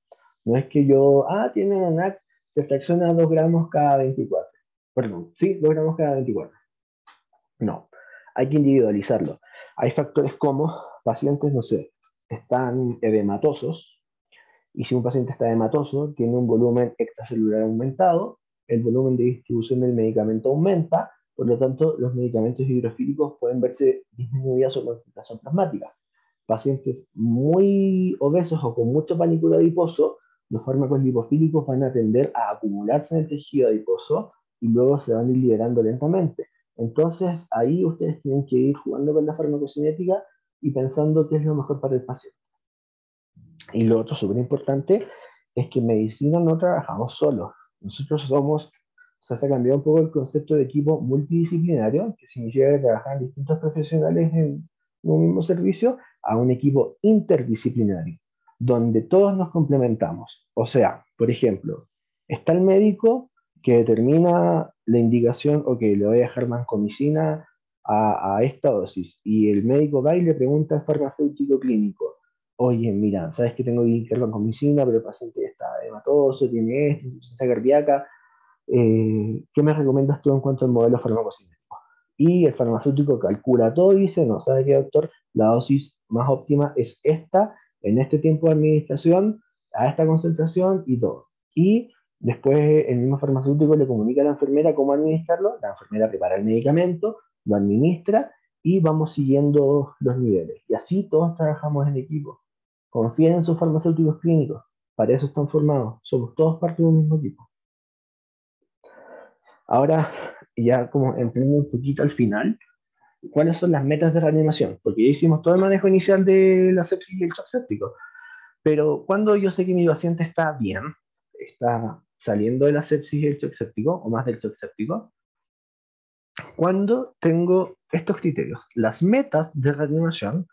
No es que yo, tiene ANAC, se fracciona 2 gramos cada 24. Perdón, sí, 2 gramos cada 24. No, hay que individualizarlo. Hay factores como pacientes, no sé, están edematosos, y si un paciente está edematoso, tiene un volumen extracelular aumentado, el volumen de distribución del medicamento aumenta, por lo tanto, los medicamentos hidrofílicos pueden verse disminuida su concentración plasmática. Pacientes muy obesos o con mucho pánico adiposo, los fármacos lipofílicos van a tender a acumularse en el tejido adiposo y luego se van a ir liberando lentamente. Entonces, ahí ustedes tienen que ir jugando con la farmacocinética y pensando qué es lo mejor para el paciente. Y lo otro súper importante es que en medicina no trabajamos solos. Nosotros somos, o sea, se ha cambiado un poco el concepto de equipo multidisciplinario, que significa que trabajan distintos profesionales en un mismo servicio, a un equipo interdisciplinario, donde todos nos complementamos. O sea, por ejemplo, está el médico que determina la indicación, ok, le voy a dejar vancomicina a esta dosis, y el médico va y le pregunta al farmacéutico clínico, oye, mira, sabes que tengo que ir con medicina, pero el paciente está hematoso, tiene esto, insuficiencia cardíaca, ¿qué me recomiendas tú en cuanto al modelo farmacocinético? Y el farmacéutico calcula todo y dice, no, ¿sabe qué, doctor? La dosis más óptima es esta, en este tiempo de administración, a esta concentración y todo. Y después el mismo farmacéutico le comunica a la enfermera cómo administrarlo, la enfermera prepara el medicamento, lo administra y vamos siguiendo los niveles. Y así todos trabajamos en equipo. Confíen en sus farmacéuticos clínicos, para eso están formados, somos todos parte de un mismo equipo. Ahora, ya como entrando un poquito al final, ¿cuáles son las metas de reanimación? Porque ya hicimos todo el manejo inicial de la sepsis y el shock séptico, pero cuando yo sé que mi paciente está bien, está saliendo de la sepsis y el shock séptico, o más del shock séptico, cuando tengo estos criterios, las metas de reanimación,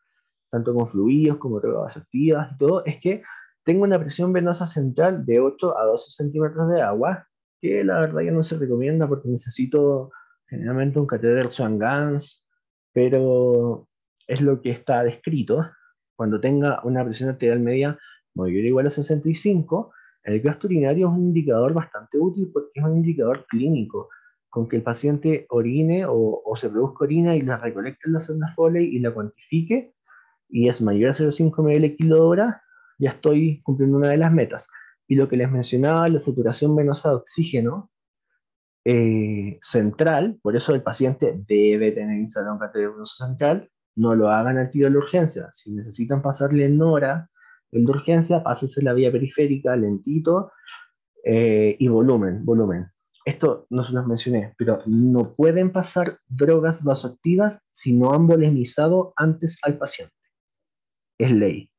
tanto con fluidos como drogas activas y todo, es que tengo una presión venosa central de 8 a 12 centímetros de agua, que la verdad ya no se recomienda porque necesito generalmente un catéter Swan-Ganz, pero es lo que está descrito. Cuando tenga una presión arterial media mayor o igual a 65, el gasto urinario es un indicador bastante útil porque es un indicador clínico, con que el paciente orine o se produzca orina y la recolecte en la sonda Foley y la cuantifique, y es mayor a 0,5 ml kilo hora, ya estoy cumpliendo una de las metas. Y lo que les mencionaba, la saturación venosa de oxígeno central, por eso el paciente debe tener instalado un catéter venoso central, no lo hagan al tiro de la urgencia. Si necesitan pasarle en hora el de urgencia, pásense la vía periférica lentito, y volumen. Esto no se los mencioné, pero no pueden pasar drogas vasoactivas si no han volemizado antes al paciente. Es ley.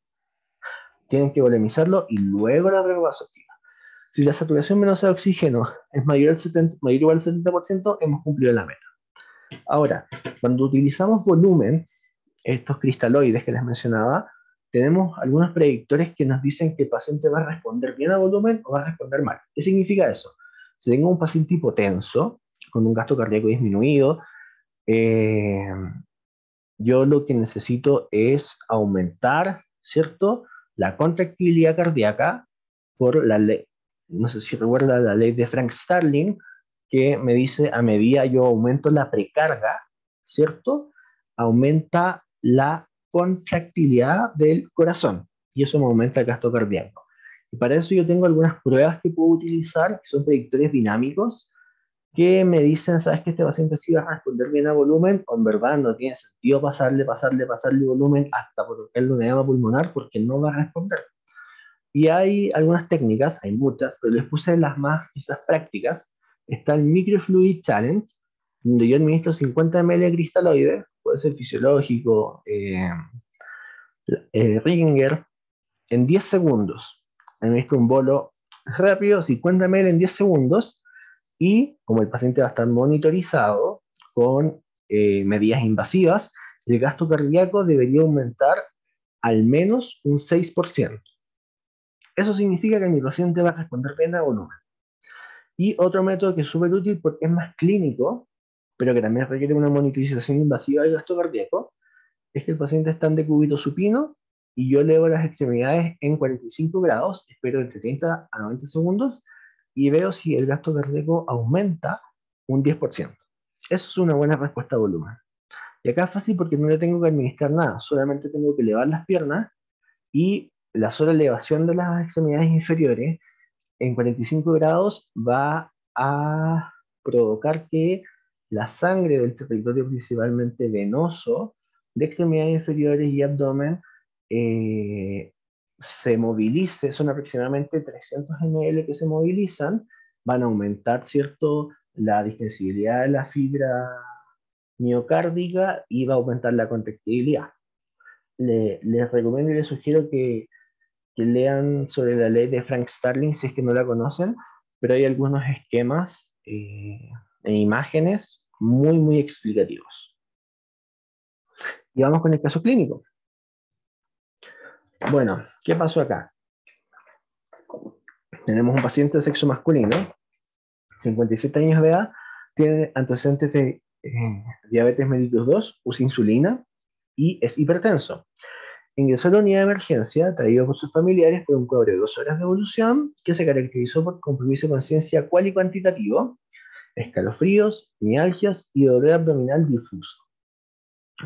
Tienen que volemizarlo y luego la droga vasoactiva. Si la saturación venosa de oxígeno es mayor, mayor o igual al 70%, hemos cumplido la meta. Ahora, cuando utilizamos volumen, estos cristaloides que les mencionaba, tenemos algunos predictores que nos dicen que el paciente va a responder bien a volumen o va a responder mal. ¿Qué significa eso? Si tengo un paciente hipotenso, con un gasto cardíaco disminuido, eh, yo lo que necesito es aumentar, ¿cierto?, la contractilidad cardíaca por la ley, no sé si recuerda la ley de Frank Starling, que me dice a medida yo aumento la precarga, ¿cierto?, aumenta la contractilidad del corazón y eso me aumenta el gasto cardíaco. Y para eso yo tengo algunas pruebas que puedo utilizar, que son predictores dinámicos, que me dicen, ¿sabes que este paciente sí va a responder bien a volumen? O en verdad no tiene sentido pasarle volumen hasta provocarle un edema pulmonar porque no va a responder. Y hay algunas técnicas, hay muchas, pero les puse las más quizás prácticas. Está el Microfluid Challenge, donde yo administro 50 ml de cristaloide, puede ser fisiológico, Ringer, en 10 segundos. Administro un bolo rápido, 50 ml en 10 segundos, y como el paciente va a estar monitorizado con medidas invasivas, el gasto cardíaco debería aumentar al menos un 6%. Eso significa que mi paciente va a responder bien a volumen. Y otro método que es súper útil porque es más clínico, pero que también requiere una monitorización invasiva del gasto cardíaco, es que el paciente está en decúbito supino y yo elevo las extremidades en 45 grados, espero entre 30 a 90 segundos y veo si el gasto cardíaco aumenta un 10%. Eso es una buena respuesta a volumen. Y acá es fácil porque no le tengo que administrar nada, solamente tengo que elevar las piernas y la sola elevación de las extremidades inferiores en 45 grados va a provocar que la sangre del territorio principalmente venoso de extremidades inferiores y abdomen se movilice, son aproximadamente 300 ml que se movilizan, van a aumentar, ¿cierto?, la distensibilidad de la fibra miocárdica y va a aumentar la contractibilidad. Les recomiendo y les sugiero que lean sobre la ley de Frank Starling si es que no la conocen, pero hay algunos esquemas e imágenes muy, muy explicativos. Y vamos con el caso clínico. Bueno, ¿qué pasó acá? Tenemos un paciente de sexo masculino, 57 años de edad, tiene antecedentes de diabetes mellitus 2, usa insulina y es hipertenso. Ingresó a la unidad de emergencia, traído por sus familiares por un cuadro de 2 horas de evolución que se caracterizó por compromiso de conciencia cual y cuantitativo, escalofríos, mialgias y dolor abdominal difuso.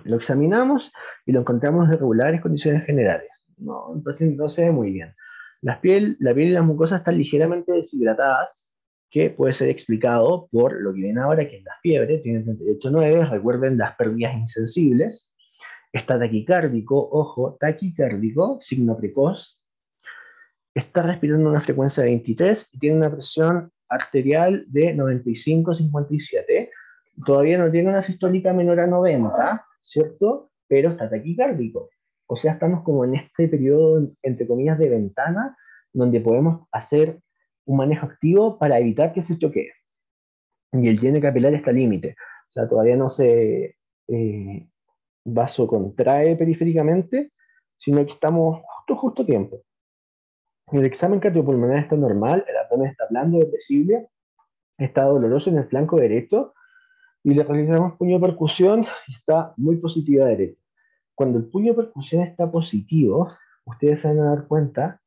Lo examinamos y lo encontramos de regulares condiciones generales. No, el paciente no se ve muy bien. La piel y las mucosas están ligeramente deshidratadas, que puede ser explicado por lo que viene ahora, que es la fiebre, tiene 38,9, recuerden las pérdidas insensibles. Está taquicárdico, ojo, taquicárdico, signo precoz. Está respirando a una frecuencia de 23 y tiene una presión arterial de 95-57. Todavía no tiene una sistólica menor a 90, ¿cierto? Pero está taquicárdico. O sea, estamos como en este periodo, entre comillas, de ventana, donde podemos hacer un manejo activo para evitar que se choquee. Y el lleno capilar está al límite. O sea, todavía no se vasocontrae periféricamente, sino que estamos justo a tiempo. El examen cardiopulmonar está normal, el abdomen está blando, depresible, está doloroso en el flanco derecho y le realizamos puño de percusión y está muy positiva derecha. Cuando el puño de percusión está positivo, ustedes se van a dar cuenta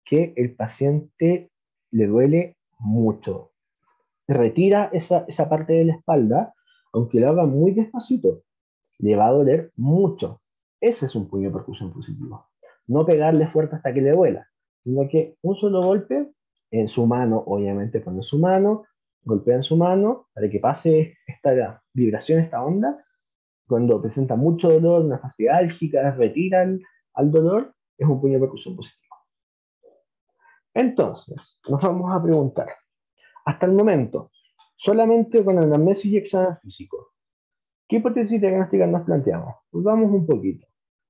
que el paciente le duele mucho. Retira esa parte de la espalda, aunque lo haga muy despacito, le va a doler mucho. Ese es un puño de percusión positivo. No pegarle fuerte hasta que le duela, sino que un solo golpe en su mano, obviamente pone su mano, golpea en su mano para que pase esta vibración, esta onda. Cuando presenta mucho dolor, una fase álgica, retiran al dolor, es un puño de percusión positivo. Entonces, nos vamos a preguntar, hasta el momento, solamente con anamnesis y examen físico, ¿qué hipótesis diagnóstica nos planteamos? Pues vamos un poquito.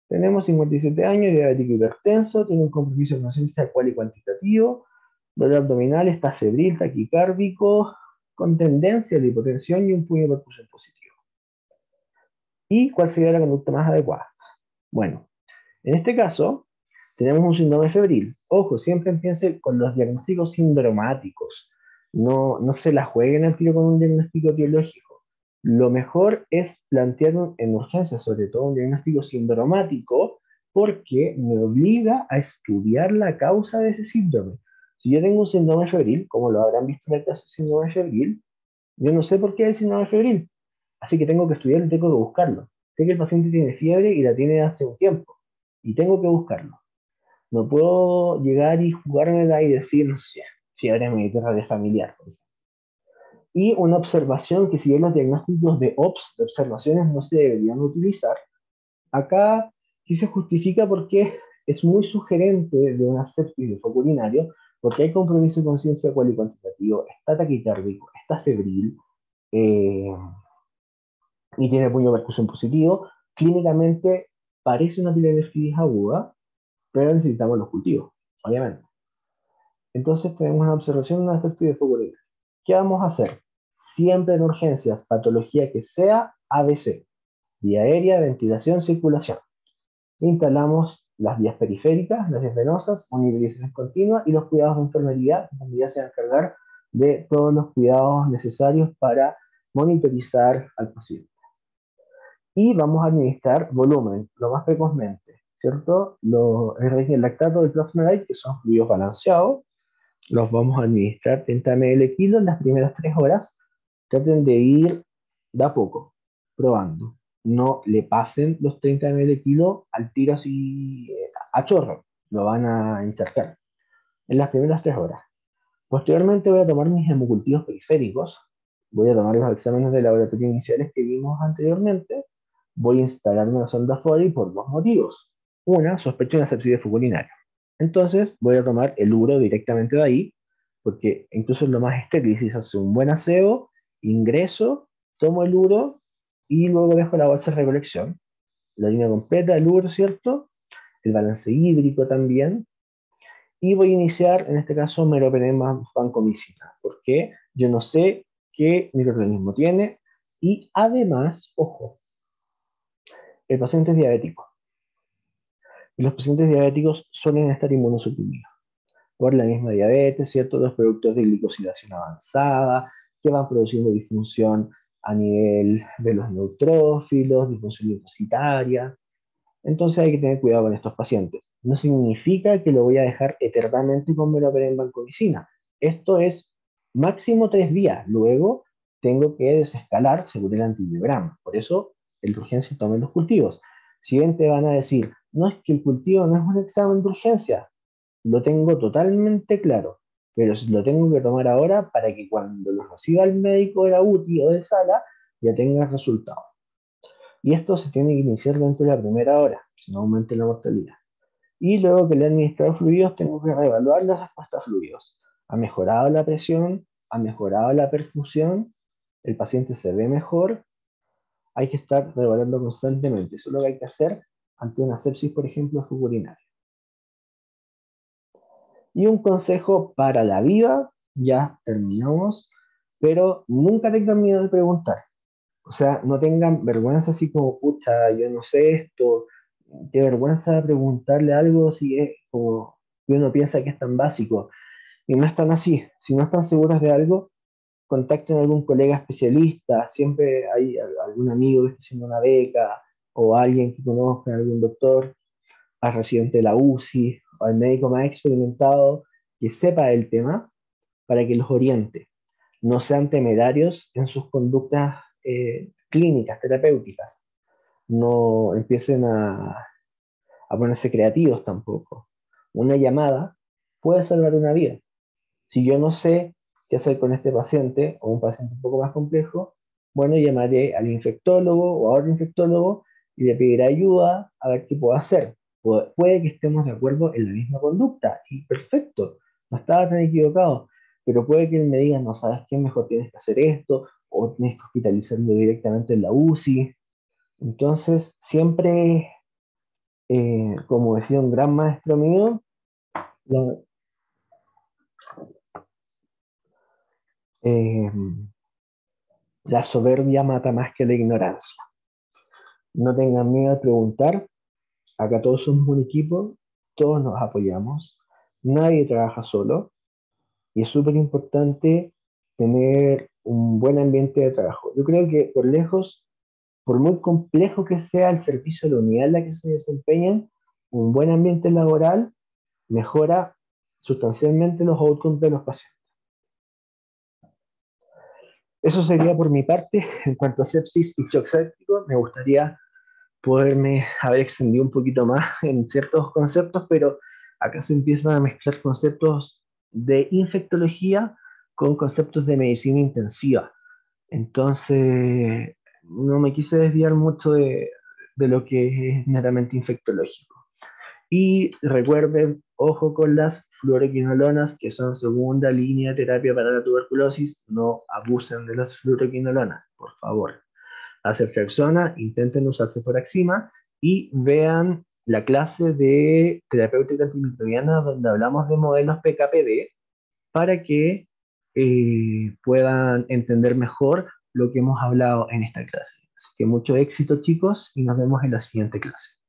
Tenemos 57 años, diabético hipertenso, tiene un compromiso de conciencia cual y cuantitativo, dolor abdominal, está febril, taquicárdico, con tendencia de hipotensión y un puño de percusión positivo. ¿Y cuál sería la conducta más adecuada? Bueno, en este caso, tenemos un síndrome febril. Ojo, siempre empiece con los diagnósticos sindromáticos. No se la jueguen al tiro con un diagnóstico etiológico. Lo mejor es plantear en urgencia, sobre todo un diagnóstico sindromático, porque me obliga a estudiar la causa de ese síndrome. Si yo tengo un síndrome febril, como lo habrán visto en el caso de síndrome febril, yo no sé por qué hay síndrome febril. Así que tengo que estudiarlo y tengo que buscarlo. Sé que el paciente tiene fiebre y la tiene hace un tiempo. Y tengo que buscarlo. No puedo llegar y jugármela y decir, no sé, fiebre mediterránea familiar, por ejemplo. Y una observación que si bien los diagnósticos de OPS, de observaciones, no se deberían utilizar, acá sí se justifica porque es muy sugerente de una sepsis de foco urinario, porque hay compromiso de conciencia cual y cuantitativo, está taquicárdico, está febril, eh, y tiene puño de percusión positivo. Clínicamente parece una pielonefritis aguda, pero necesitamos los cultivos, obviamente. Entonces tenemos una observación de una sepsis de foco urinario. ¿Qué vamos a hacer? Siempre en urgencias, patología que sea ABC, vía aérea, ventilación, circulación. Instalamos las vías periféricas, las vías venosas, unibilización continua y los cuidados de enfermería, que también se van a encargar de todos los cuidados necesarios para monitorizar al paciente. Y vamos a administrar volumen, lo más precozmente, ¿cierto? El lactato del plasma que son fluidos balanceados, los vamos a administrar 30 ml kilo en las primeras 3 horas. Traten de ir de a poco, probando. No le pasen los 30 ml kilo al tiro así a chorro. Lo van a insertar en las primeras 3 horas. Posteriormente voy a tomar mis hemocultivos periféricos. Voy a tomar los exámenes de laboratorio iniciales que vimos anteriormente. Voy a instalarme una sonda Foley por dos motivos. Una, sospecho de una sepsis de foco urinario. Entonces voy a tomar el uro directamente de ahí, porque incluso es lo más estéril. Si se hace un buen aseo, ingreso, tomo el uro y luego dejo la bolsa de recolección. La línea completa, el uro, ¿cierto? El balance hídrico también. Y voy a iniciar, en este caso, Meropenem vancomicina, porque yo no sé qué microorganismo tiene. Y además, ojo, el paciente es diabético. Y los pacientes diabéticos suelen estar inmunosuprimidos por la misma diabetes, ¿cierto? Los productos de glicosilación avanzada que van produciendo disfunción a nivel de los neutrófilos, disfunción linfocitaria. Entonces hay que tener cuidado con estos pacientes. No significa que lo voy a dejar eternamente con meropenem vancomicina. Esto es máximo 3 días. Luego tengo que desescalar según el antibiograma. Por eso el de urgencia toma los cultivos. Si bien te van a decir, no es que el cultivo no es un examen de urgencia, lo tengo totalmente claro, pero lo tengo que tomar ahora para que cuando lo reciba el médico de la UTI o de sala ya tenga resultados. Y esto se tiene que iniciar dentro de la primera hora, si no aumente la mortalidad. Y luego que le he administrado fluidos, tengo que reevaluar la respuesta a fluidos. Ha mejorado la presión, ha mejorado la perfusión, el paciente se ve mejor, hay que estar reevaluando constantemente. Eso es lo que hay que hacer ante una sepsis, por ejemplo, urinaria. Y un consejo para la vida, ya terminamos, pero nunca tengan miedo de preguntar. O sea, no tengan vergüenza así como, pucha, yo no sé esto, qué vergüenza preguntarle algo si es como que uno piensa que es tan básico. Y no es tan así. Si no están seguros de algo, contacten a algún colega especialista, siempre hay algún amigo que esté haciendo una beca, o alguien que conozca, algún doctor, al residente de la UCI, o al médico más experimentado que sepa del tema, para que los oriente. No sean temerarios en sus conductas clínicas, terapéuticas. No empiecen a ponerse creativos tampoco. Una llamada puede salvar una vida. Si yo no sé qué hacer con este paciente o un paciente un poco más complejo, bueno, llamaré al infectólogo o a otro infectólogo y le pediré ayuda a ver qué puedo hacer. Puede que estemos de acuerdo en la misma conducta y perfecto, no estaba tan equivocado, pero puede que él me diga, no sabes qué, mejor tienes que hacer esto o tienes que hospitalizarlo directamente en la UCI. Entonces, siempre, como decía un gran maestro mío, la, eh, la soberbia mata más que la ignorancia. No tengan miedo a preguntar. Acá todos somos un equipo, todos nos apoyamos, nadie trabaja solo y es súper importante tener un buen ambiente de trabajo. Yo creo que por lejos, por muy complejo que sea el servicio de la unidad en la que se desempeñan, un buen ambiente laboral mejora sustancialmente los outcomes de los pacientes. Eso sería por mi parte. En cuanto a sepsis y shock séptico, me gustaría poderme haber extendido un poquito más en ciertos conceptos, pero acá se empiezan a mezclar conceptos de infectología con conceptos de medicina intensiva. Entonces, no me quise desviar mucho de lo que es netamente infectológico. Y recuerden, ojo con las fluoroquinolonas, que son segunda línea de terapia para la tuberculosis. No abusen de las fluoroquinolonas, por favor. Hacer persona, intenten usar ceforaxima y vean la clase de terapéutica antimicrobiana donde hablamos de modelos PKPD para que puedan entender mejor lo que hemos hablado en esta clase. Así que mucho éxito, chicos, y nos vemos en la siguiente clase.